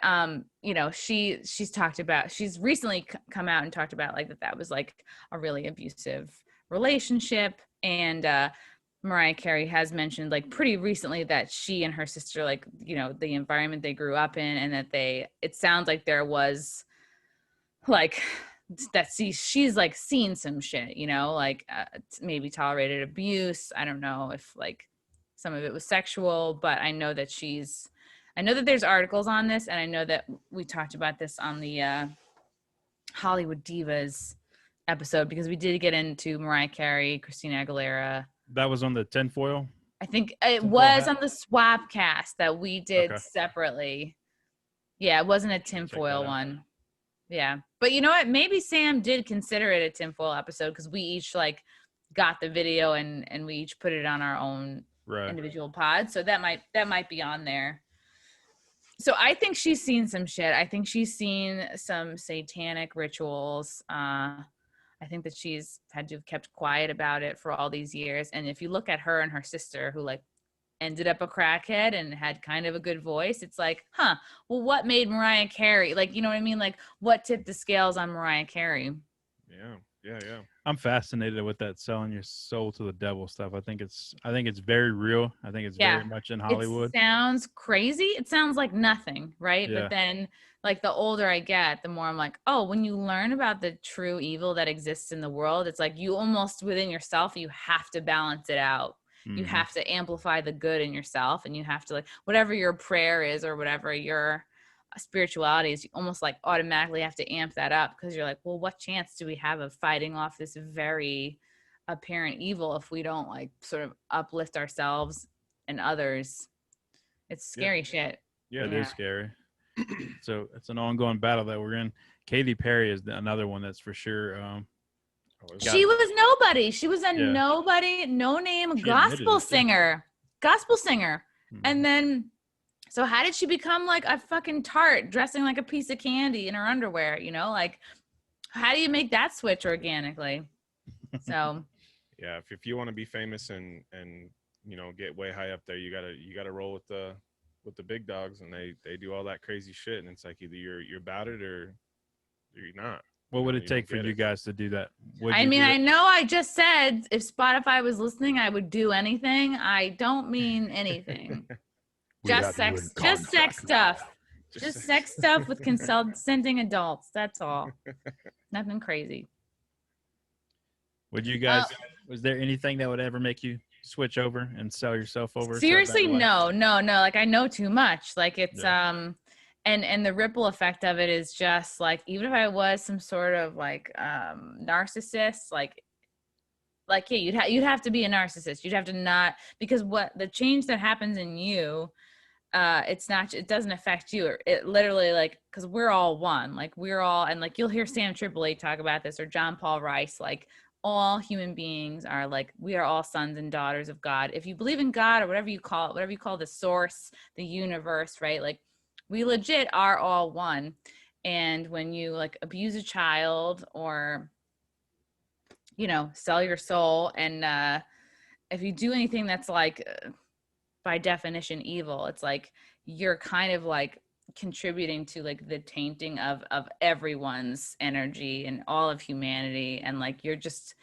she's recently come out and talked about like that was like a really abusive relationship. And Mariah Carey has mentioned like pretty recently that she and her sister, like, the environment they grew up in, and that it sounds like there was like that she's like seen some shit, like maybe tolerated abuse. I don't know if like some of it was sexual, but I know that there's articles on this, and I know that we talked about this on the Hollywood Divas episode, because we did get into Mariah Carey, Christina Aguilera. That was on the tinfoil? I think it was on the swap cast that we did separately. Yeah, it wasn't a tinfoil one. Yeah. But you know what? Maybe Sam did consider it a tinfoil episode, because we each like got the video and we each put it on our own individual pod. So that might be on there. So I think she's seen some shit. I think she's seen some satanic rituals. I think that she's had to have kept quiet about it for all these years. And if you look at her and her sister, who like ended up a crackhead and had kind of a good voice, it's like, well, what made Mariah Carey? Like, you know what I mean? Like, what tipped the scales on Mariah Carey? Yeah. I'm fascinated with that selling your soul to the devil stuff. I think it's very real. I think it's very much in Hollywood. It sounds crazy. It sounds like nothing, right? Yeah. But then, like, the older I get, the more I'm like, oh, when you learn about the true evil that exists in the world, it's like you almost within yourself, you have to balance it out. Mm-hmm. You have to amplify the good in yourself, and you have to, like, whatever your prayer is or whatever your spirituality is, you almost like automatically have to amp that up, because you're like, well, what chance do we have of fighting off this very apparent evil if we don't like sort of uplift ourselves and others? It's scary shit. Yeah, it is scary. So it's an ongoing battle that we're in. Katy Perry is another one that's for sure. She was nobody. She was a nobody, no name gospel singer. Mm-hmm. And then, so how did she become like a fucking tart dressing like a piece of candy in her underwear? Like, how do you make that switch organically? So yeah, if you want to be famous and get way high up there, you gotta roll with the big dogs, and they do all that crazy shit, and it's like either you're about it or you're not. What would it take for you guys to do that? I mean, I know I just said if Spotify was listening, I would do anything. I don't mean anything. Just sex stuff. Just sex stuff with consenting adults. That's all. Nothing crazy. Would you guys, was there anything that would ever make you switch over and sell yourself over? Seriously, no. Like, I know too much. Like, it's, and the ripple effect of it is just like, even if I was some sort of like, narcissist, yeah, you'd have to be a narcissist. You'd have to not, because what the change that happens in you, it doesn't affect you. It literally, like, because we're all one, like we're all, and like you'll hear Sam Tripoli talk about this, or John Paul Rice, like all human beings are like, we are all sons and daughters of God. If you believe in God or whatever you call the source, the universe, right? Like, we legit are all one. And when you like abuse a child or, sell your soul, and if you do anything that's like, by definition evil, it's like you're kind of like contributing to like the tainting of everyone's energy and all of humanity. And like, you're just,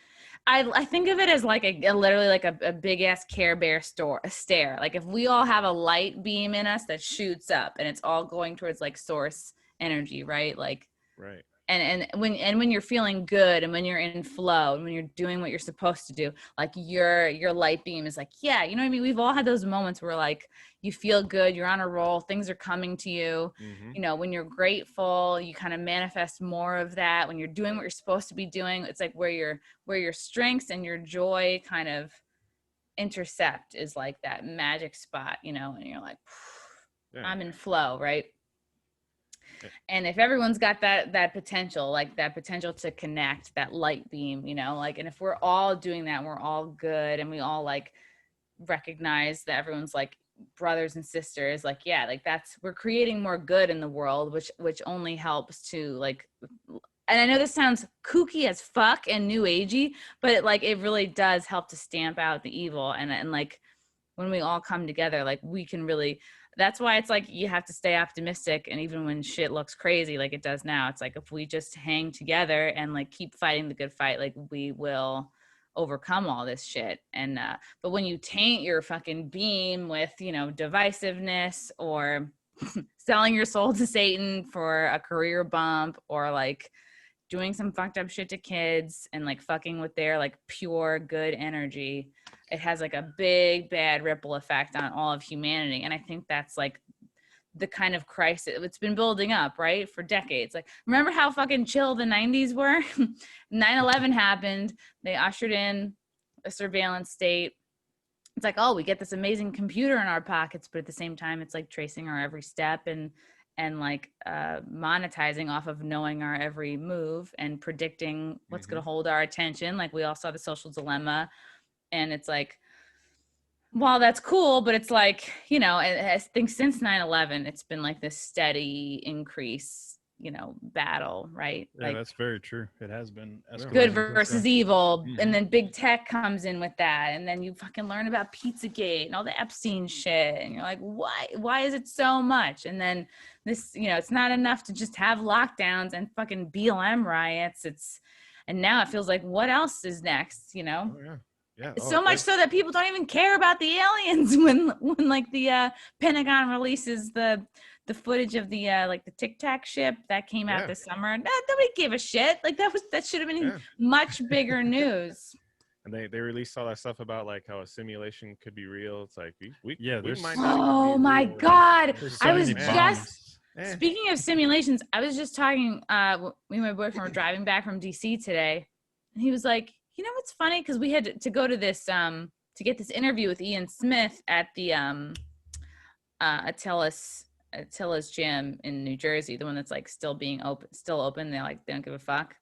I think of it as like a literally like a big ass Care Bear stare. Like if we all have a light beam in us that shoots up and it's all going towards like source energy, right? Like Right. and when you're feeling good and when you're in flow and when you're doing what you're supposed to do, like your light beam is like, yeah, you know what I mean? We've all had those moments where like you feel good, you're on a roll, things are coming to you. You know, when you're grateful, you kind of manifest more of that. When you're doing what you're supposed to be doing, it's like where your strengths and your joy kind of intercept is like that magic spot, you know, and you're like, I'm in flow, right? And if everyone's got that potential, like that potential to connect, that light beam, you know, like, and if we're all doing that, we're all good, and we all like recognize that everyone's like brothers and sisters, like, yeah, like we're creating more good in the world, which only helps to like, and I know this sounds kooky as fuck and new agey, but it really does help to stamp out the evil. And like when we all come together, like we can really, that's why it's like you have to stay optimistic. And even when shit looks crazy like it does now, it's like if we just hang together and like keep fighting the good fight, like we will overcome all this shit. And but when you taint your fucking beam with, you know, divisiveness or selling your soul to Satan for a career bump, or like doing some fucked up shit to kids and like fucking with their like pure good energy, it has like a big bad ripple effect on all of humanity. And I think that's like the kind of crisis it's been building up, right, for decades. Like, remember how fucking chill the 90s were? 9/11 happened, they ushered in a surveillance state. It's like, oh, we get this amazing computer in our pockets, but at the same time it's like tracing our every step and like monetizing off of knowing our every move and predicting what's going to hold our attention. Like we all saw The Social Dilemma, and it's like, well, that's cool, but it's like, you know, I think since 9/11, it's been like this steady increase, you know, battle, right? Yeah, like, that's very true. It has been good escalating. versus evil. And then big tech comes in with that, and then you fucking learn about Pizzagate and all the Epstein shit, and you're like, why is it so much? And then this, you know, it's not enough to just have lockdowns and fucking BLM riots. And now it feels like, what else is next, you know? Yeah. So much so that people don't even care about the aliens when like the Pentagon releases the footage of the like the Tic Tac ship that came out this summer. Nobody gave a shit. Like that should have been much bigger news. And they released all that stuff about like how a simulation could be real. It's like we might oh not even be my real. God, So I was just speaking of simulations, I was just talking. Me and my boyfriend were driving back from DC today, and he was like, you know what's funny? Because we had to go to this to get this interview with Ian Smith at the Attila's gym in New Jersey, the one that's like still open. They don't give a fuck.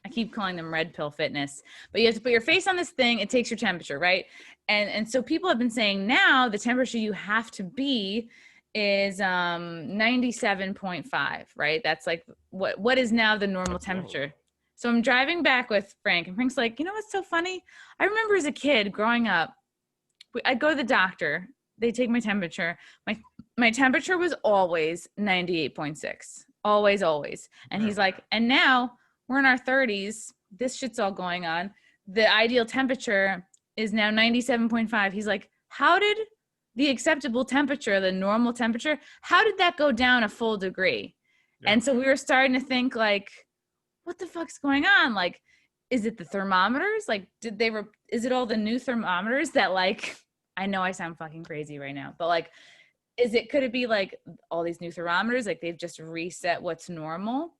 I keep calling them Red Pill Fitness, but you have to put your face on this thing. It takes your temperature, right? And so people have been saying now the temperature you have to be is 97.5, right? That's like what is now the normal temperature. So I'm driving back with Frank, and Frank's like, you know what's so funny? I remember as a kid growing up, I'd go to the doctor. They take my temperature. My temperature was always 98.6. Always. And he's like, and now we're in our 30s. This shit's all going on. The ideal temperature is now 97.5. He's like, how did the acceptable temperature, the normal temperature, how did that go down a full degree? Yeah. And so we were starting to think like, what the fuck's going on? Like, is it the thermometers? Like, is it all the new thermometers that like, I know I sound fucking crazy right now, but like, could it be like all these new thermometers? Like they've just reset what's normal?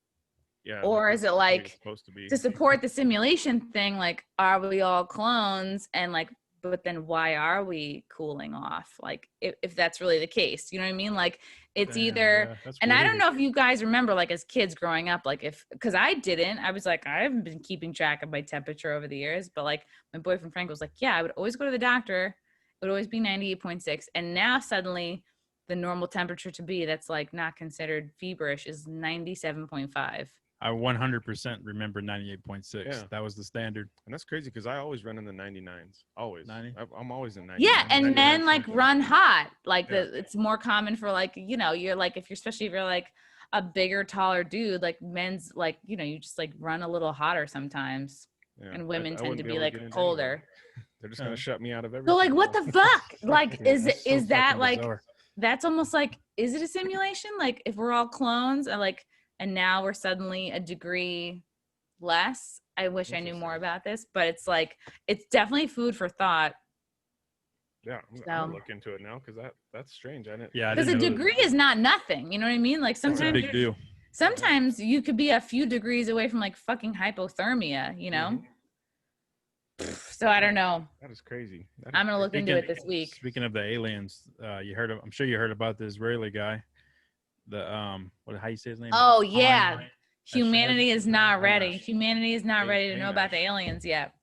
Yeah. Or is it like to support the simulation thing? Like, are we all clones? And like, but then why are we cooling off? Like if that's really the case, you know what I mean? Like it's either, and I don't know if you guys remember, like as kids growing up, like cause I didn't, I was like, I haven't been keeping track of my temperature over the years, but like my boyfriend Frank was like, yeah, I would always go to the doctor. It would always be 98.6. And now suddenly the normal temperature to be, that's like not considered feverish, is 97.5. I 100% remember 98.6. Yeah. That was the standard. And that's crazy because I always run in the 99s. Always. 90? I'm always in 90. Yeah, and men like run hot. Like it's more common for like, you know, you're like, especially if you're like a bigger, taller dude, like men's like, you know, you just like run a little hotter sometimes. Yeah, and women I tend to wouldn't be able to like get into colder. anywhere. They're just gonna shut me out of everything. So like, what the fuck? Like, Yeah, is that's so that fucking like bizarre. that's almost like, is it a simulation? Like, if we're all clones and like, and now we're suddenly a degree less. I wish I knew more Interesting. about this, but it's like, it's definitely food for thought. Yeah, I'm gonna look into it now because that's strange. I didn't. Yeah, I Because a didn't know that. degree is not nothing. You know what I mean? Like It's a sometimes big deal. sometimes you could be a few degrees away from like fucking hypothermia, you know? So I don't know. That is crazy. I'm gonna look into it this week. Speaking of the aliens, I'm sure you heard about the Israeli guy. The how you say his name? Oh yeah. That Humanity shit. is not ready. Humanity is not ready to know about the Hamish. aliens yet.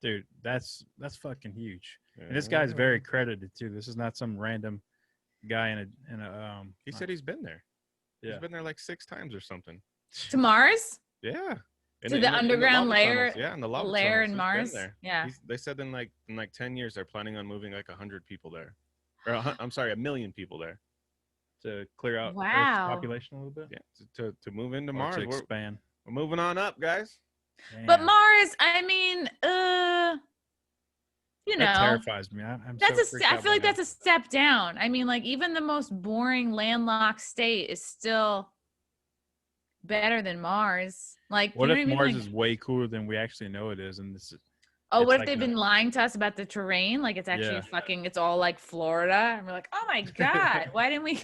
Dude, that's fucking huge. And this guy's very credited too. This is not some random guy in a He said he's been there. Yeah. He's been there like 6 times or something. To Mars? Yeah. To the underground lava layer. tunnels. Yeah, in the lava Layer tunnels. in He's Mars. been there. Yeah. They said in like 10 years they're planning on moving like 100 people there. Or I'm sorry, 1 million people there. to clear out Earth's Wow. population a little bit. Yeah, to move into Or Mars. to We're expand. moving on up, guys. But Damn. Mars, I mean, you That know, terrifies me. I'm so that's freaked I out feel by like that. that's a step down. I mean, like even the most boring landlocked state is still better than Mars. Like, What you know if what I mean? Mars Like, is way cooler than we actually know it is? And this is oh, it's what if like they've been lying to us about the terrain? Like it's actually Yeah. fucking, it's all like Florida. And we're like, oh my God, why didn't we?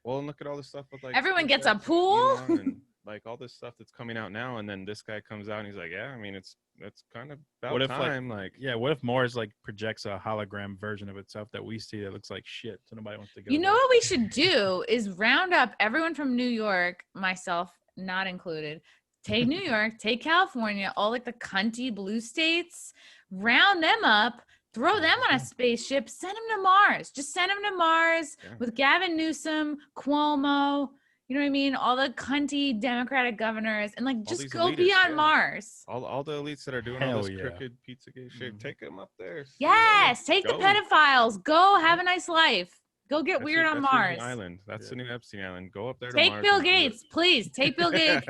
Well, and look at all this stuff with like Everyone gets a SpaceX, pool? Elon, and like all this stuff that's coming out now, and then this guy comes out and he's like, yeah, I mean, it's kind of about What if, time. Like, yeah, what if Mars like projects a hologram version of itself that we see that looks like shit, so nobody wants to go You know there? what we should do is round up everyone from New York, myself not included. Take New York, take California, all like the cunty blue states, round them up, throw them on a spaceship, send them to Mars. Just send them to Mars with Gavin Newsom, Cuomo, you know what I mean? All the cunty Democratic governors, and like just go be on Mars. all the elites that are doing all this crooked Pizzagate shit, take them up there. Yes, take the pedophiles. Go have a nice life. Go get weird on Mars. Island. That's the new Epstein Island. Go up there to Take Mars. Bill Gates, please. Take Bill Gates.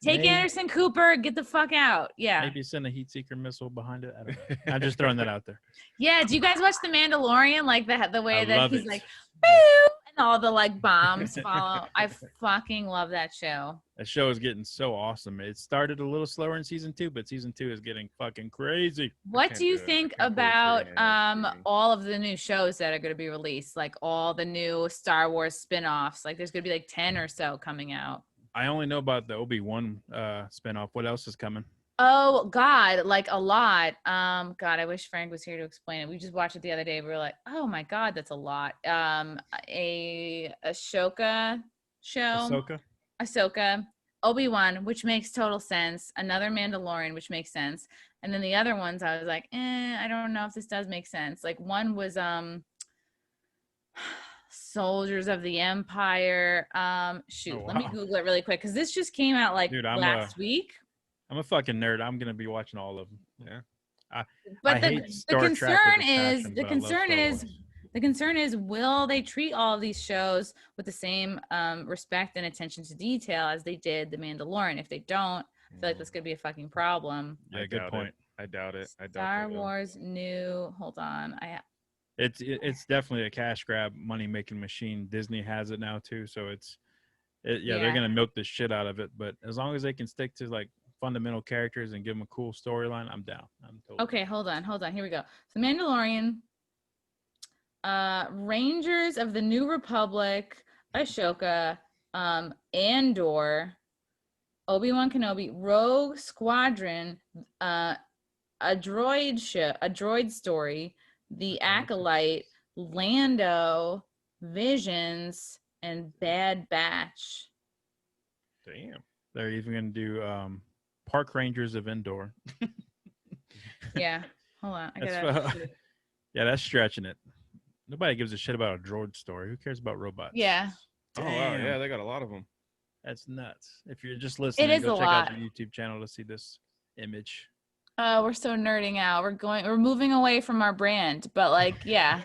Take Anderson Cooper. Get the fuck out. Yeah. Maybe send a heat seeker missile behind it. I don't know. I'm just throwing that out there. Yeah. Do you guys watch The Mandalorian? Like the way that he's like, boo, and all the like bombs follow. I fucking love that show. That show is getting so awesome. It started a little slower in season 2, but season 2 is getting fucking crazy. What do you think about all of the new shows that are going to be released? Like all the new Star Wars spin-offs. Like there's going to be like 10 or so coming out. I only know about the Obi-Wan spinoff. What else is coming? Oh God, like a lot. God, I wish Frank was here to explain it. We just watched it the other day. We were like, oh my God, that's a lot. A Ahsoka show. Ahsoka, Obi-Wan, which makes total sense. Another Mandalorian, which makes sense. And then the other ones, I was like, I don't know if this does make sense. Like one was Soldiers of the Empire. Let me Google it really quick because this just came out like last week. I'm a fucking nerd. I'm gonna be watching all of them. Yeah. But the concern is, will they treat all of these shows with the same respect and attention to detail as they did The Mandalorian? If they don't, I feel like this could be a fucking problem. Yeah, good point. I doubt it. Star Wars new. Hold on. It's definitely a cash grab, money making machine. Disney has it now too, so they're gonna milk the shit out of it. But as long as they can stick to like fundamental characters and give them a cool storyline, I'm down. Okay, hold on. Here we go. So Mandalorian, Rangers of the New Republic, Ahsoka, Andor, Obi-Wan Kenobi, Rogue Squadron, a droid story, The Acolyte, Lando, Visions, and Bad Batch. Damn. They're even gonna do Park Rangers of Endor. Yeah. Hold on. That's stretching it. Nobody gives a shit about a droid story. Who cares about robots? Yeah. Damn. Oh wow, yeah, they got a lot of them. That's nuts. If you're just listening, go check out your YouTube channel to see this image. We're so nerding out. We're moving away from our brand, but like, yeah.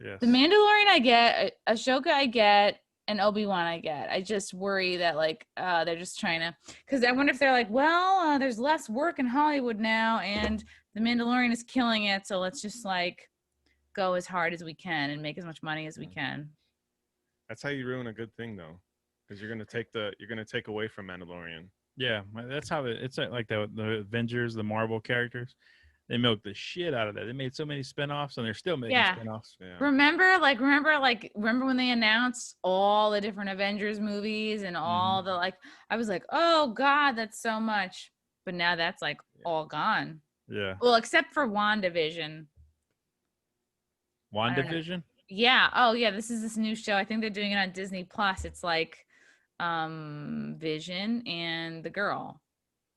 Yes. The Mandalorian I get, Ahsoka I get, and Obi-Wan I get. I just worry that like they're just trying to, because I wonder if they're like, well, there's less work in Hollywood now and The Mandalorian is killing it, so let's just like go as hard as we can and make as much money as we can. That's how you ruin a good thing, though, because you're gonna take away from Mandalorian. Yeah, that's how it's like the Avengers, the Marvel characters. They milked the shit out of that. They made so many spinoffs, and they're still making spinoffs. Yeah. Remember when they announced all the different Avengers movies and all the like? I was like, oh god, that's so much. But now that's like all gone. Yeah. Well, except for WandaVision. WandaVision? Yeah. Oh yeah, this is this new show. I think they're doing it on Disney Plus. It's like Vision and the girl.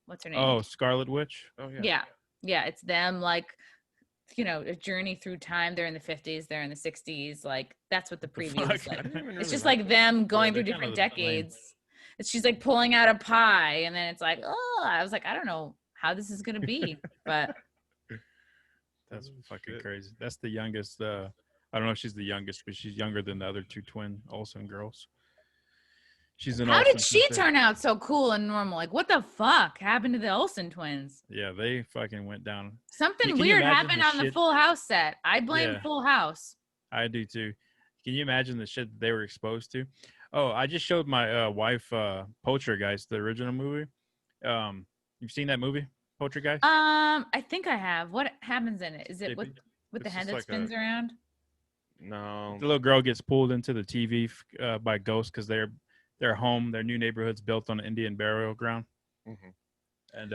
What's her name? Oh, Scarlet Witch? Oh yeah. Yeah, it's them like, you know, a journey through time. They're in the 50s, they're in the 60s. Like that's what the preview is like. It's just like them going through different decades. She's like pulling out a pie, and then it's like, oh, I was like, I don't know how this is gonna be, but that's fucking crazy. That's the youngest. I don't know if she's the youngest, but she's younger than the other two twin Olsen girls. She's an. How did she turn out so cool and normal? Like, what the fuck happened to the Olsen twins? Yeah, they fucking went down. Something weird happened on the Full House set. I blame Full House. I do too. Can you imagine the shit that they were exposed to? Oh, I just showed my wife Poltergeist, the original movie. You've seen that movie, Poltergeist? I think I have. What happens in it? Is it with the head that spins around? No. The little girl gets pulled into the TV by ghosts because their home, their new neighborhood's built on an Indian burial ground. And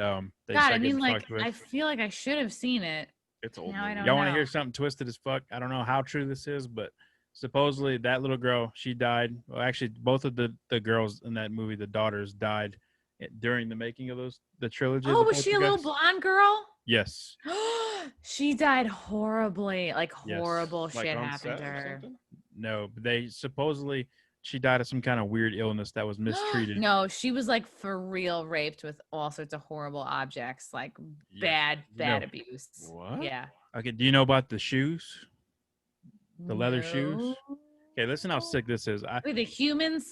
they God, I mean, like, I feel like I should have seen it. It's old. Y'all want to hear something twisted as fuck? I don't know how true this is, but supposedly that little girl, she died. Well, actually, both of the girls in that movie, the daughters, died during the making of the trilogy. Oh, was she a little blonde girl? Yes. She died horribly. Like horrible shit happened to her. No, they supposedly she died of some kind of weird illness that was mistreated. No, she was like for real raped with all sorts of horrible objects, like bad abuse. What? Yeah. Okay, do you know about the shoes? The leather shoes? Okay, listen how sick this is. Wait, the human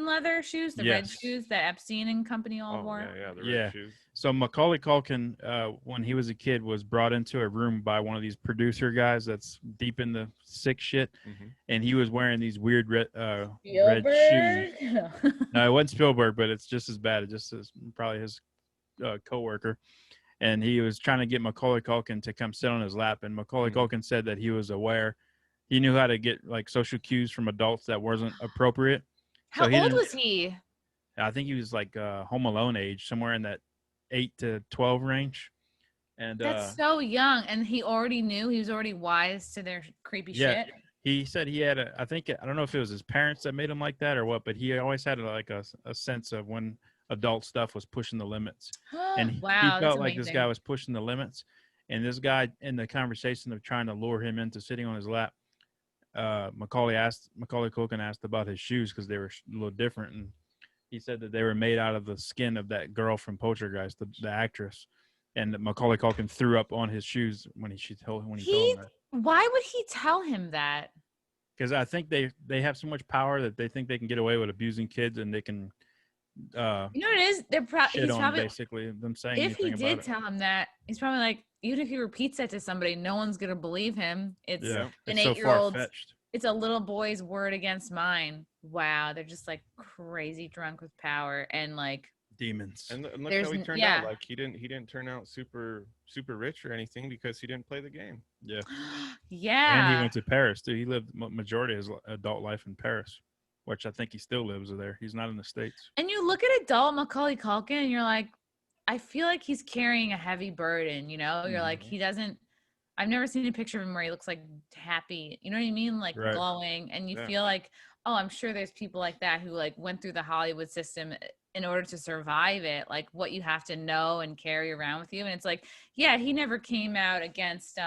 leather shoes, the red shoes that Epstein and company all wore? Yeah, the red shoes. So Macaulay Culkin, when he was a kid, was brought into a room by one of these producer guys that's deep in the sick shit, and he was wearing these weird red shoes. No, it wasn't Spielberg, but it's just as bad. It just is probably his coworker. And he was trying to get Macaulay Culkin to come sit on his lap, and Macaulay Culkin said that he was aware. He knew how to get like social cues from adults that wasn't appropriate. How old was he? I think he was like Home Alone age, somewhere in that 8 to 12 range. And that's so young, and he already knew. He was already wise to their creepy shit. He said he had I don't know if it was his parents that made him like that or what, but he always had like a sense of when adult stuff was pushing the limits. And he felt like this guy was pushing the limits. And this guy, in the conversation of trying to lure him into sitting on his lap, Macaulay Culkin asked about his shoes because they were a little different, and he said that they were made out of the skin of that girl from Poltergeist, the actress, and Macaulay Culkin threw up on his shoes when he told him that. Why would he tell him that? Because I think they have so much power that they think they can get away with abusing kids, and they can you know what it is? He's probably basically them saying if he did tell him that, he's probably like, even if he repeats that to somebody, no one's gonna believe him. It's an 8-year-old. It's a little boy's word against mine. Wow, they're just like crazy drunk with power and like demons. And look how he turned out. Like he didn't turn out super rich or anything because he didn't play the game. Yeah. Yeah. And he went to Paris too. He lived majority of his adult life in Paris, which I think he still lives there. He's not in the States. And you look at adult Macaulay Culkin and you're like, I feel like he's carrying a heavy burden, you know? You're like, he doesn't, I've never seen a picture of him where he looks like happy, you know what I mean? Like glowing. And you feel like, oh, I'm sure there's people like that who like went through the Hollywood system in order to survive it, like what you have to know and carry around with you. And it's like, yeah, he never came out against,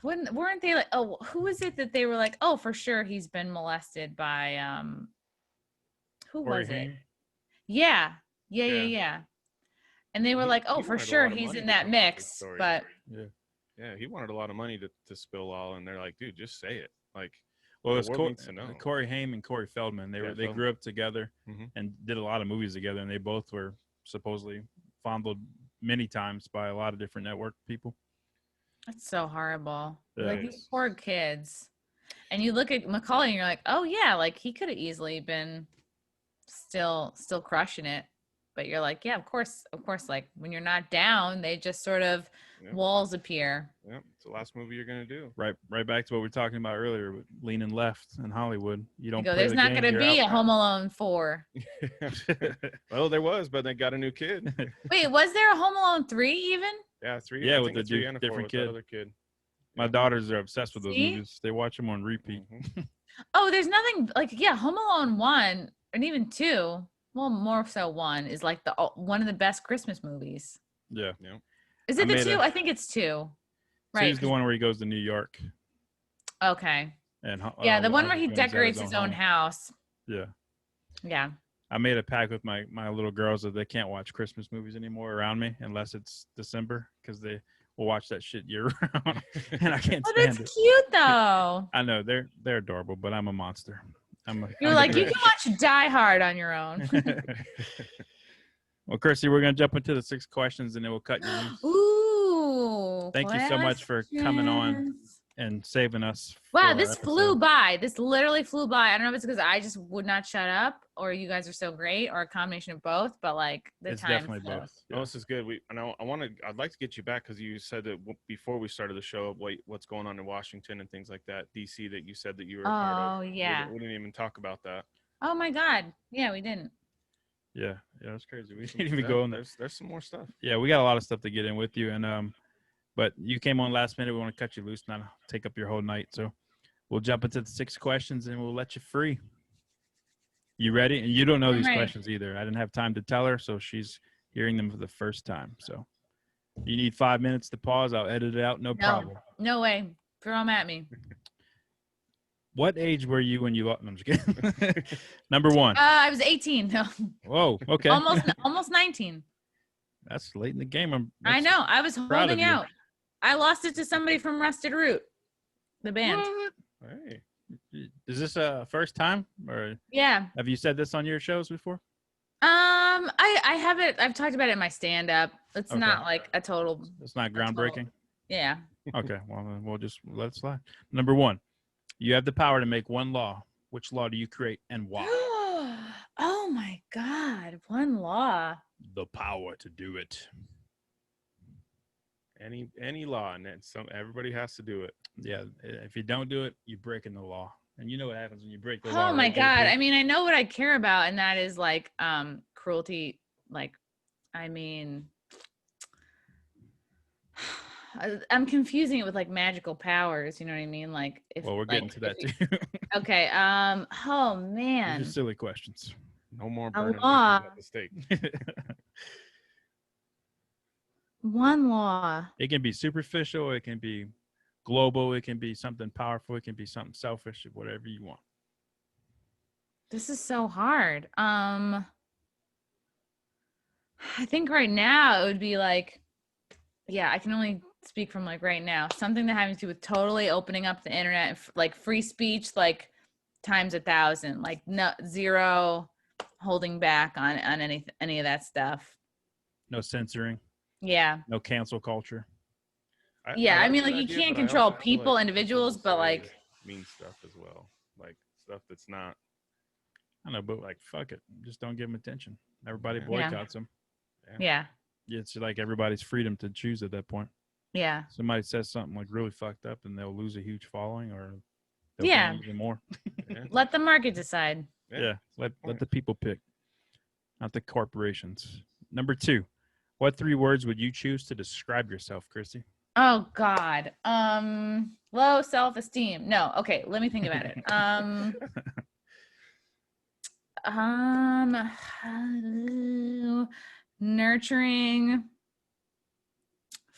weren't they like, oh, who was it that they were like, oh, for sure he's been molested by who was it? Yeah. And they were like, oh, for sure he's in that mix. But yeah, he wanted a lot of money to spill all, and they're like, dude, just say it. Like, Well, The it's world needs to know. Corey Haim and Corey Feldman. They Yeah, they grew up together Mhm. and did a lot of movies together, and they both were supposedly fondled many times by a lot of different network people. That's so horrible. Yeah. Like these poor kids. And you look at Macaulay and you're like, oh yeah, like he could have easily been still crushing it. But you're like, yeah, of course. Like when you're not down, they just sort of walls appear. Yeah, it's the last movie you're gonna do. Right back to what we were talking about earlier with leaning left in Hollywood. You don't play There's the not game, going to you're be out. a Home Alone 4. Well, there was, but they got a new kid. Wait, was there a Home Alone 3 even? Yeah, 3. Yeah, I with think the it's 3 and a 4 different with kid. that other kid. My daughters are obsessed with those See? movies. They watch them on repeat. Mhm. Oh, there's nothing like, yeah, Home Alone 1 and even 2, well, more so 1 is like one of the best Christmas movies. Yeah. Is it the 2? I think it's 2. Right. Two's the one where he goes to New York. Okay. And yeah, the one where he husband's at decorates his own home. house. Yeah. Yeah. I made a pact with my little girls that they can't watch Christmas movies anymore around me unless it's December because they will watch that shit year round, and I can't stand it. That's cute though. I know they're adorable, but I'm a monster. You're I'm like, the you can watch Die Hard on your own. Well, Chrissy, we're gonna jump into the 6 questions and then we'll cut you loose. Ooh. Thank you so much for coming on questions. and saving us. Wow, for this our flew episode. by. This literally flew by. I don't know if it's because I just would not shut up or you guys are so great or a combination of both, but like the It's time definitely flew. both. Oh, this is good. I'd like to get you back because you said that before we started the show, what's going on in Washington and things like that, DC, that you said that you were a part of. Oh, yeah. We didn't even talk about that. Oh my God. Yeah, we didn't. Yeah, that's crazy. We didn't even go in there. There's some more stuff. Yeah, we got a lot of stuff to get in with you, and but you came on last minute. We want to cut you loose, not take up your whole night. So we'll jump into the 6 questions and we'll let you free. You ready? And you don't know these questions either. I didn't have time to tell her, so she's hearing them for the first time. So you need 5 minutes to pause. I'll edit it out. No problem. No way. Throw them at me. What age were you when you lost? No, I'm just kidding. Number 1. I was 18. No. Whoa. Okay. almost 19. That's late in the game. I know. I was proud of holding you. out. I lost it to somebody from Rusted Root, the band. What? Hey. Is this a first time, or Yeah. have you said this on your shows before? I have it. I've talked about it in my stand-up. It's Okay. not like a total. It's not groundbreaking. Yeah. Okay. Well, then we'll just let it slide. Number 1, you have the power to make one law. Which law do you create and why? Oh my God. One law. The power to do it. Any law, and then everybody has to do it. Yeah. If you don't do it, you're breaking the law. And you know what happens when you break the law. Oh my right? God. I mean, I know what I care about, and that is like cruelty. Like, I mean, I'm confusing it with like magical powers. You know what I mean? Like, if Well, we're getting to that too. Okay. Oh These man. are silly questions. No more burning law. witches at the stake. One law. It can be superficial. It can be global. It can be something powerful. It can be something selfish. Whatever you want. This is so hard. I think right now it would be like, yeah, I can only speak from like right now. Something that having to do with totally opening up the internet, and like free speech, like times 1,000, like zero holding back on any of that stuff. No censoring. Yeah. No cancel culture. I mean, like like that you idea, can't but I control also feel people, like individuals, people but say like mean stuff as well, like stuff that's not. I know, but like, fuck it. Just don't give them attention. Everybody Yeah. boycotts them. yeah. It's like everybody's freedom to choose at that point. Yeah. Somebody says something like really fucked up and they'll lose a huge following, or they'll Yeah. gain even more. Yeah. Let the market decide. Yeah. Let the people pick, not the corporations. Number 2, what 3 words would you choose to describe yourself, Chrissy? Oh God. Low self-esteem. No. Okay. Let me think about it. Nurturing,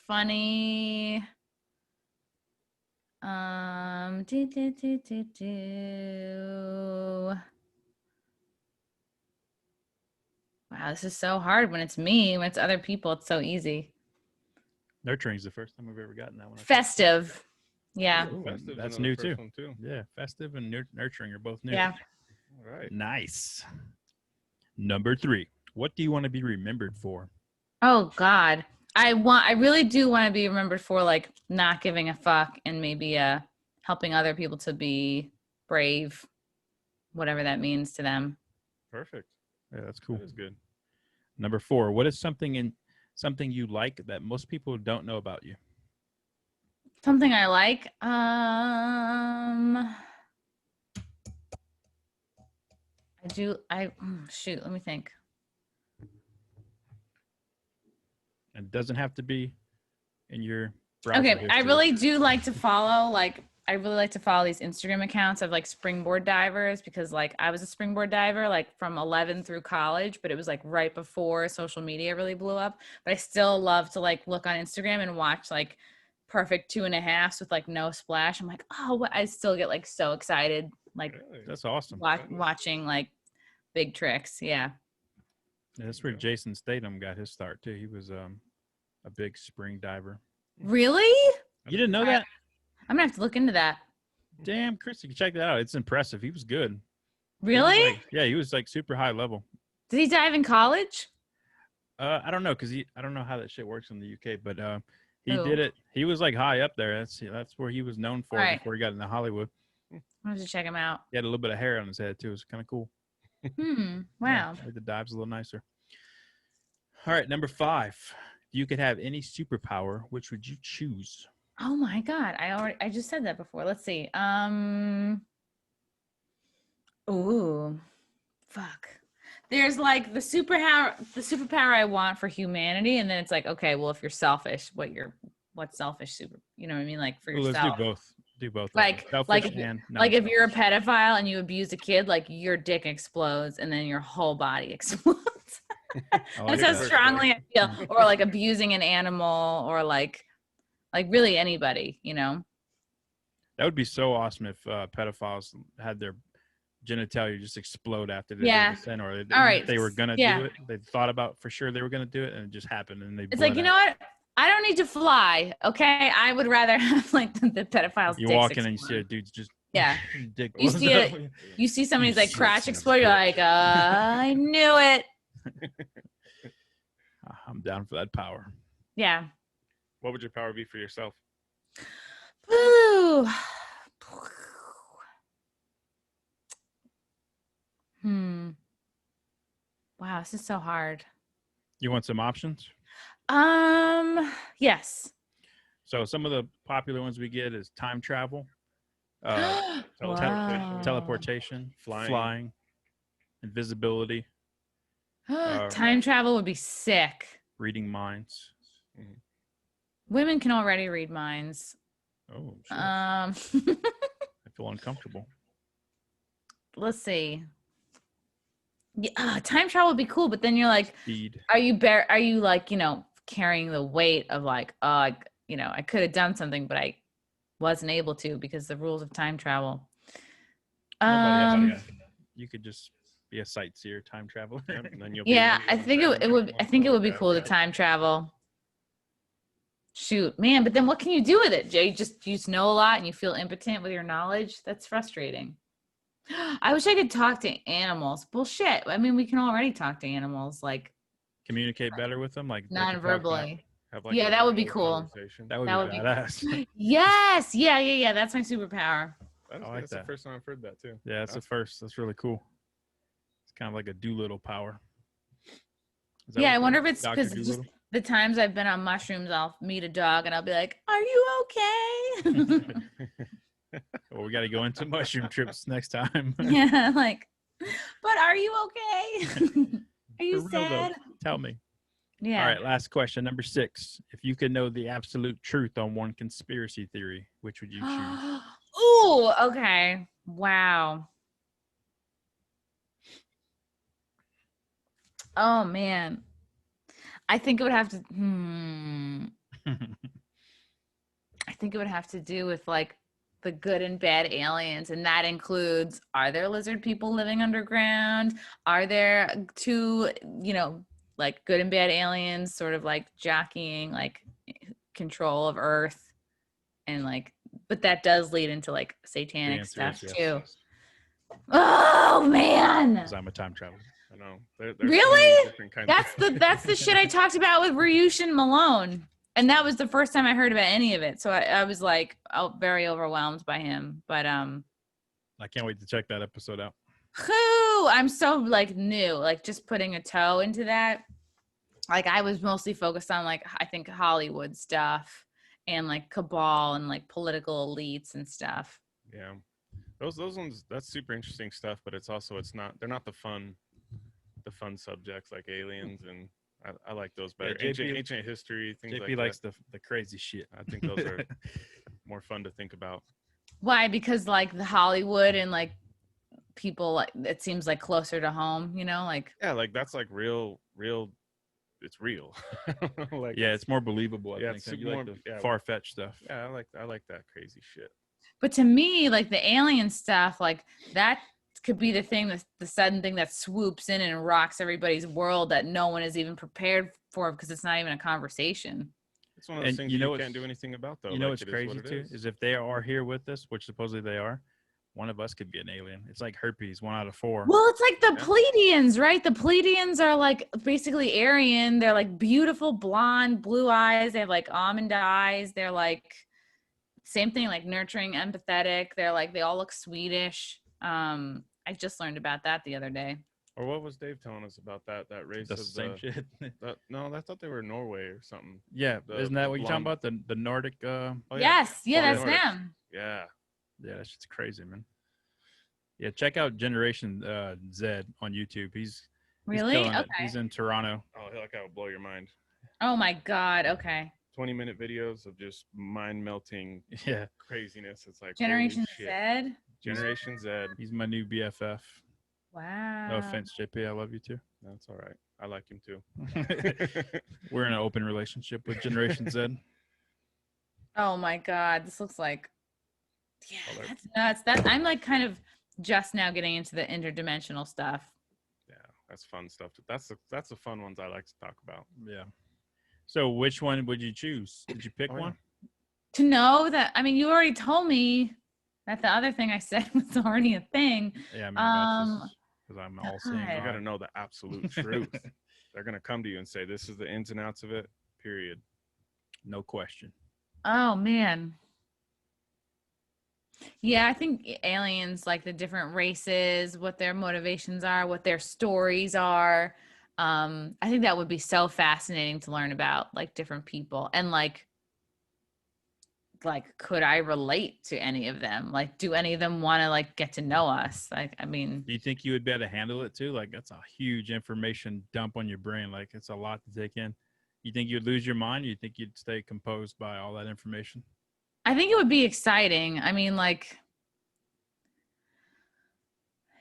funny. Wow, this is so hard when it's me. When it's other people, it's so easy. Nurturing is the first time we've ever gotten that one. Festive. Yeah. Ooh, Festive's That's another new first too. one, too. Yeah, festive and nurturing are both new. Yeah. All right. Nice. Number 3. What do you want to be remembered for? Oh God. I really do want to be remembered for like not giving a fuck and maybe helping other people to be brave, whatever that means to them. Perfect. Yeah, that's cool. That is good. Number 4. What is something you like that most people don't know about you? Something I like. Shoot, let me think. It doesn't have to be in your browser Okay, history. I really do like to follow these Instagram accounts of like springboard divers because like I was a springboard diver like from 11 through college, but it was like right before social media really blew up. But I still love to like look on Instagram and watch like perfect 2.5s with like no splash. I'm like, oh, what? I still get like so excited like Really? That's awesome. watching like big tricks. Yeah. Yeah, that's where Jason Statham got his start too. He was a big spring diver. Really? You didn't know All right. that? I'm gonna have to look into that. Damn, Chrissy, check that out. It's impressive. He was good. Really? He was like super high level. Did he dive in college? I don't know I don't know how that shit works in the UK, but he Who? did it. He was like high up there. That's where he was known for Right. before he got into Hollywood. I'm gonna have to check him out. He had a little bit of hair on his head too. It was kind of cool. Wow. Yeah, made the dives a little nicer. All right, number 5. If you could have any superpower, which would you choose? Oh my God. I just said that before. Let's see. Ooh. Fuck. There's like the superpower I want for humanity, and then it's like, okay, well, if you're selfish, what's selfish super, you know what I mean? Like for Well, let's yourself. do both. Do both. Like selfish if and if you're a non-selfish. pedophile and you abuse a kid, like your dick explodes and then your whole body explodes. I like That's how that. strongly I feel. Or like abusing an animal or like really anybody, you know? That would be so awesome if pedophiles had their genitalia just explode after they Yeah. did the sin, or All right. they were gonna Yeah. do it. They thought about for sure they were gonna do it, and it just happened, and they. It's like, you know what? I don't need to fly. Okay, I would rather have like the pedophiles. You walk in and you see a dude's just Yeah. dick You see blows it. up. You see somebody's like You crotch son of a explode. You're bitch. like, I knew it. I'm down for that power. Yeah. What would your power be for yourself? Ooh. Wow, this is so hard. You want some options? Yes. So some of the popular ones we get is time travel, Teleportation. teleportation, Flying. flying, invisibility, Time travel would be sick. reading minds. Women can already read minds. Oh, shit. I I feel uncomfortable. Let's see. Yeah, time travel would be cool, but then you're like, Speed. are you like, carrying the weight of like, I could have done something, but I wasn't able to because the rules of time travel. You could just be a sightseer, time traveler. And then you'll Yeah, be I think it would be cool to time travel. Shoot, man, but then what can you do with it, Jay? You just know a lot and you feel impotent with your knowledge. That's frustrating. I wish I could talk to animals. Bullshit. I mean, we can already talk to animals, like Communicate better with them, like non-verbally. have Yeah, a that would be real cool. conversation. That would That be would be badass. Yes. Yeah. That's my superpower. That's, I like that's that. the first time I've heard that too. Yeah, that's the first. That's really cool. It's kind of like a Doolittle power. Is that Yeah, what I it's wonder if called? it's Dr. because just Dolittle? the times I've been on mushrooms, I'll meet a dog and I'll be like, "Are you okay?" Well, we got to go into mushroom trips next time. Yeah, like, but are you okay? Are you For real, though. sad? Tell me. Yeah. All right, last question, number 6. If you could know the absolute truth on one conspiracy theory, which would you choose? Ooh, okay. Wow. Oh man. I think it would have to I think it would have to do with like the good and bad aliens, and that includes, are there lizard people living underground? Are there two, like good and bad aliens sort of like jockeying like control of Earth, and like but that does lead into like satanic answer stuff is too. yes. Oh man. Because I'm a time traveler. I know. There's so Really? many different kinds That's the shit I talked about with Ryushin Malone. And that was the first time I heard about any of it. So I was like very overwhelmed by him. But I can't wait to check that episode out. I'm so like new, like just putting a toe into that. Like I was mostly focused on like I think Hollywood stuff and like cabal and like political elites and stuff. Yeah. Those ones, that's super interesting stuff, but it's not they're not the fun subjects like aliens, and I like those better. Yeah, ancient history, things JP like likes that. the crazy shit. I think those are more fun to think about. Why? Because like the Hollywood and like people, like it seems like closer to home, you know, like Yeah, like that's like real it's real. Like yeah, it's more believable. I think. It's You more, like the far-fetched stuff. Yeah, I like that crazy shit. But to me, like the alien stuff, like that could be the thing, the sudden thing that swoops in and rocks everybody's world that no one is even prepared for because it's not even a conversation. It's one of those things you can't do anything about, though. You know what's crazy too is if they are here with us, which supposedly they are, one of us could be an alien. It's like herpes, 1 out of 4. Well, it's like the Pleiadians, right? The Pleiadians are like basically Aryan. They're like beautiful blonde, blue eyes. They have like almond eyes. They're like same thing, like nurturing, empathetic. They're like they all look Swedish. I just learned about that the other day. Or what was Dave telling us about that race? The same shit. No, I thought they were Norway or something. Yeah, isn't that what you're talking about? The Nordic. Yes, yeah, that's Nordic. them. Yeah, that shit's crazy, man. Yeah, check out Generation Z on YouTube. He's really okay. Okay. He's in Toronto. Oh, like that would blow your mind. Oh my God. Okay. 20-minute videos of just mind-melting craziness. It's like Generation Z. Generation Z. He's my new BFF. Wow. No offense, JP. I love you too. That's all right. I like him too. We're in an open relationship with Generation Z. Oh my God. This looks like, that's nuts. I'm like kind of just now getting into the interdimensional stuff. Yeah, that's fun stuff. That's the fun ones I like to talk about. Yeah. So which one would you choose? Did you pick one? To know that, I mean, you already told me that the other thing I said was already a thing. Yeah, I mean, because I'm all seeing. You got to know the absolute truth. They're going to come to you and say, this is the ins and outs of it, period. No question. Oh, man. Yeah, I think aliens, like the different races, what their motivations are, what their stories are. I think that would be so fascinating to learn about, like different people, and like could I relate to any of them? Like, do any of them want to like get to know us? Like, I mean, do you think you would be able to handle it too? Like, that's a huge information dump on your brain. Like, it's a lot to take in. You think you'd lose your mind? Or you think you'd stay composed by all that information? I think it would be exciting. I mean, like,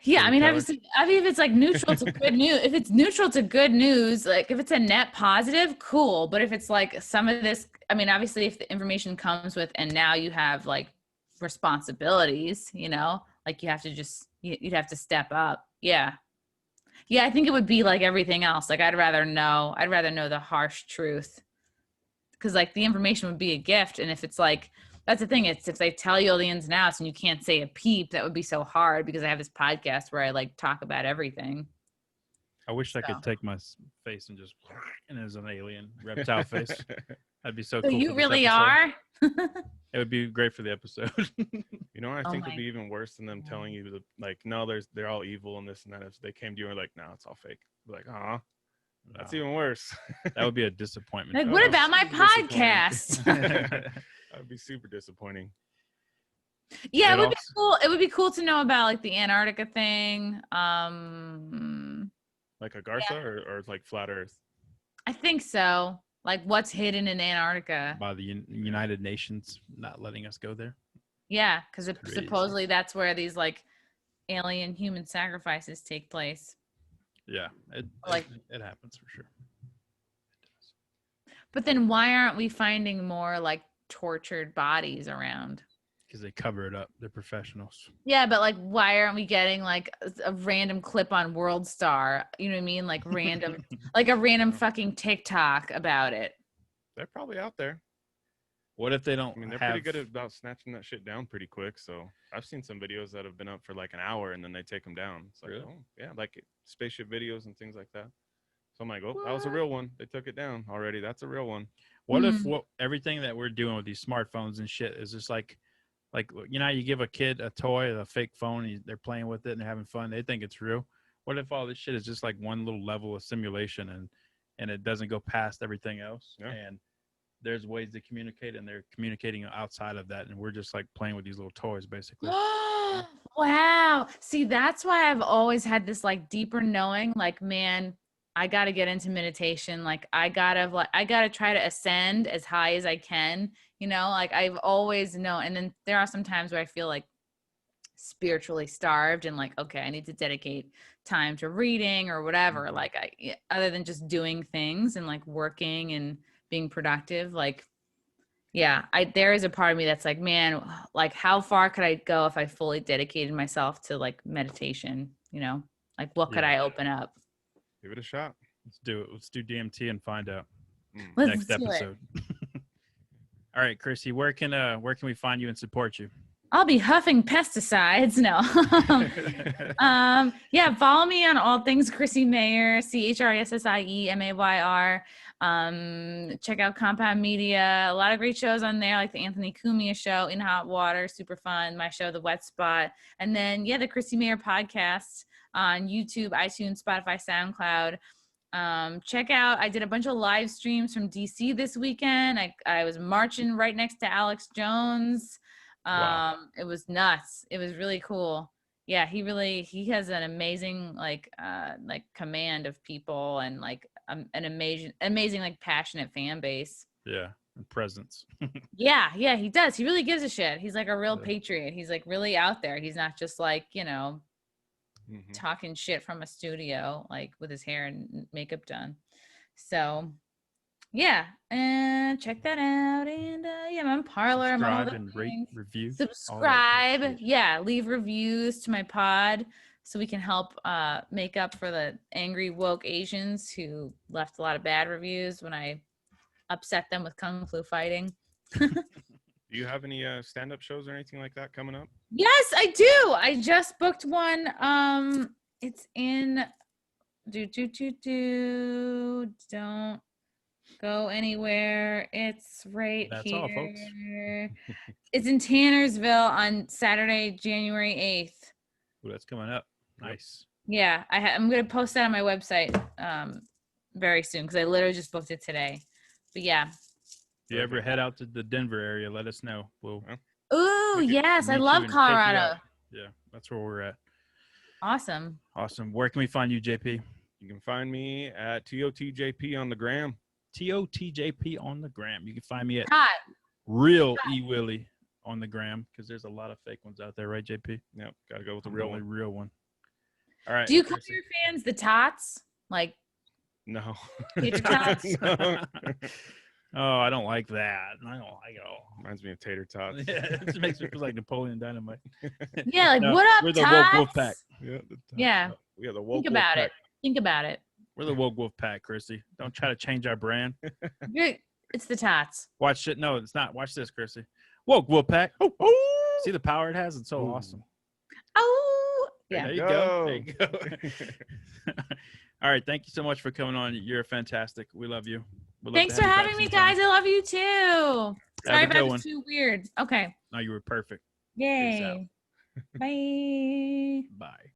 yeah, I mean, obviously, if it's like neutral to good news, if it's neutral to good news, like if it's a net positive, cool. But if it's like some of this, I mean, obviously, if the information comes with, and now you have like responsibilities, you know, like you have to you'd have to step up. Yeah. Yeah, I think it would be like everything else. Like I'd rather know the harsh truth, because like the information would be a gift. And if it's like, that's the thing. It's if they tell you all the ins and outs and you can't say a peep, that would be so hard, because I have this podcast where I like talk about everything. I wish I could take my face and just, and as an alien reptile face. That'd be so cool. You really are? It would be great for the episode. You know what I think would be even worse than them telling you like, no, they're all evil and this and that. If they came to you and were like, no, it's all fake. Like, that's even worse. That would be a disappointment. Like, what about my podcast? That would be super disappointing. Yeah, it would be cool. It would be cool to know about like the Antarctica thing. Like a Garza or like flat Earth? I think so. Like what's hidden in Antarctica by the United Nations not letting us go there. Yeah, because supposedly that's where these like alien human sacrifices take place. Yeah, it happens for sure. It does. But then why aren't we finding more like tortured bodies around? Because they cover it up. They're professionals. Yeah, but like, why aren't we getting like a random clip on World Star? You know what I mean? Like random, like a random fucking TikTok about it. They're probably out there. What if they don't I mean, they're have? pretty good about snatching that shit down pretty quick. So I've seen some videos that have been up for like an hour and then they take them down. It's like, Really? oh yeah, like spaceship videos and things like that. So I'm like, oh, that was a real one. They took it down already. That's a real one. What if everything that we're doing with these smartphones and shit is just like you know, you give a kid a toy, a fake phone, they're playing with it and they're having fun. They think it's real. What if all this shit is just like one little level of simulation and it doesn't go past everything else? Yeah. And there's ways to communicate and they're communicating outside of that. And we're just like playing with these little toys, basically. Wow. See, that's why I've always had this like deeper knowing, like, man, I got to get into meditation. Like I got to try to ascend as high as I can, you know, like I've always known. And then there are some times where I feel like spiritually starved and like, okay, I need to dedicate time to reading or whatever. Like other than just doing things and like working and being productive, like, yeah, there is a part of me that's like, man, like how far could I go if I fully dedicated myself to like meditation, you know, like what could I open up? Give it a shot. Let's do it. Let's do DMT and find out. Let's Next episode. All right, Chrissy, where can we find you and support you? I'll be huffing pesticides. No. Yeah, follow me on all things Chrissie Mayr, ChrissieMayr. Check out Compound Media. A lot of great shows on there, like the Anthony Cumia show, In Hot Water, super fun. My show, The Wet Spot. And then, the Chrissie Mayr podcast on YouTube, iTunes, Spotify, SoundCloud. Check out, I did a bunch of live streams from DC this weekend. I was marching right next to Alex Jones. Wow. It was nuts. It was really cool. Yeah, he has an amazing like command of people and like an amazing like passionate fan base. Yeah, and presence. Yeah, he does. He really gives a shit. He's like a real patriot. He's like really out there. He's not just like, you know, talking shit from a studio like with his hair and makeup done. So yeah, and check that out. And I'm on Parler. I'm on all the and rate, review. Subscribe. Yeah, leave reviews to my pod so we can help make up for the angry woke Asians who left a lot of bad reviews when I upset them with kung flu fighting. Do you have any stand-up shows or anything like that coming up? Yes, I do. I just booked one. It's in don't go anywhere. It's right That's here. all, folks. It's in Tannersville on Saturday, January 8th. Ooh, that's coming up. Nice. Yeah, I'm going to post that on my website very soon because I literally just booked it today. But yeah. If you ever head out to the Denver area, let us know. Ooh, yes. I love Colorado. Yeah, that's where we're at. Awesome. Where can we find you, JP? You can find me at TOTJP on the gram. TOTJP on the gram. You can find me at Real E Willie on the gram because there's a lot of fake ones out there, right, JP? Yep, got to go with the real one. All right. Do you call your fans the tots? Like, no. Tater tots? No. Oh, I don't like that. I don't like it all. Reminds me of tater tots. Yeah, it just makes me feel like Napoleon Dynamite. Yeah, like, no, what up, we're the tots? woke wolf pack. Yeah. We are the woke Think about wolf it. Think about it. We're the woke wolf pack, Chrissy. Don't try to change our brand. It's the tots. Watch it. No, it's not. Watch this, Chrissy. Woke wolf pack. Oh. See the power it has? It's so awesome. Oh. Yeah. There you go. There you go. All right. Thank you so much for coming on. You're fantastic. We love you. Thanks for having me, guys. I love you too. Sorry if I was too weird. Okay. No, you were perfect. Yay. Bye. Bye.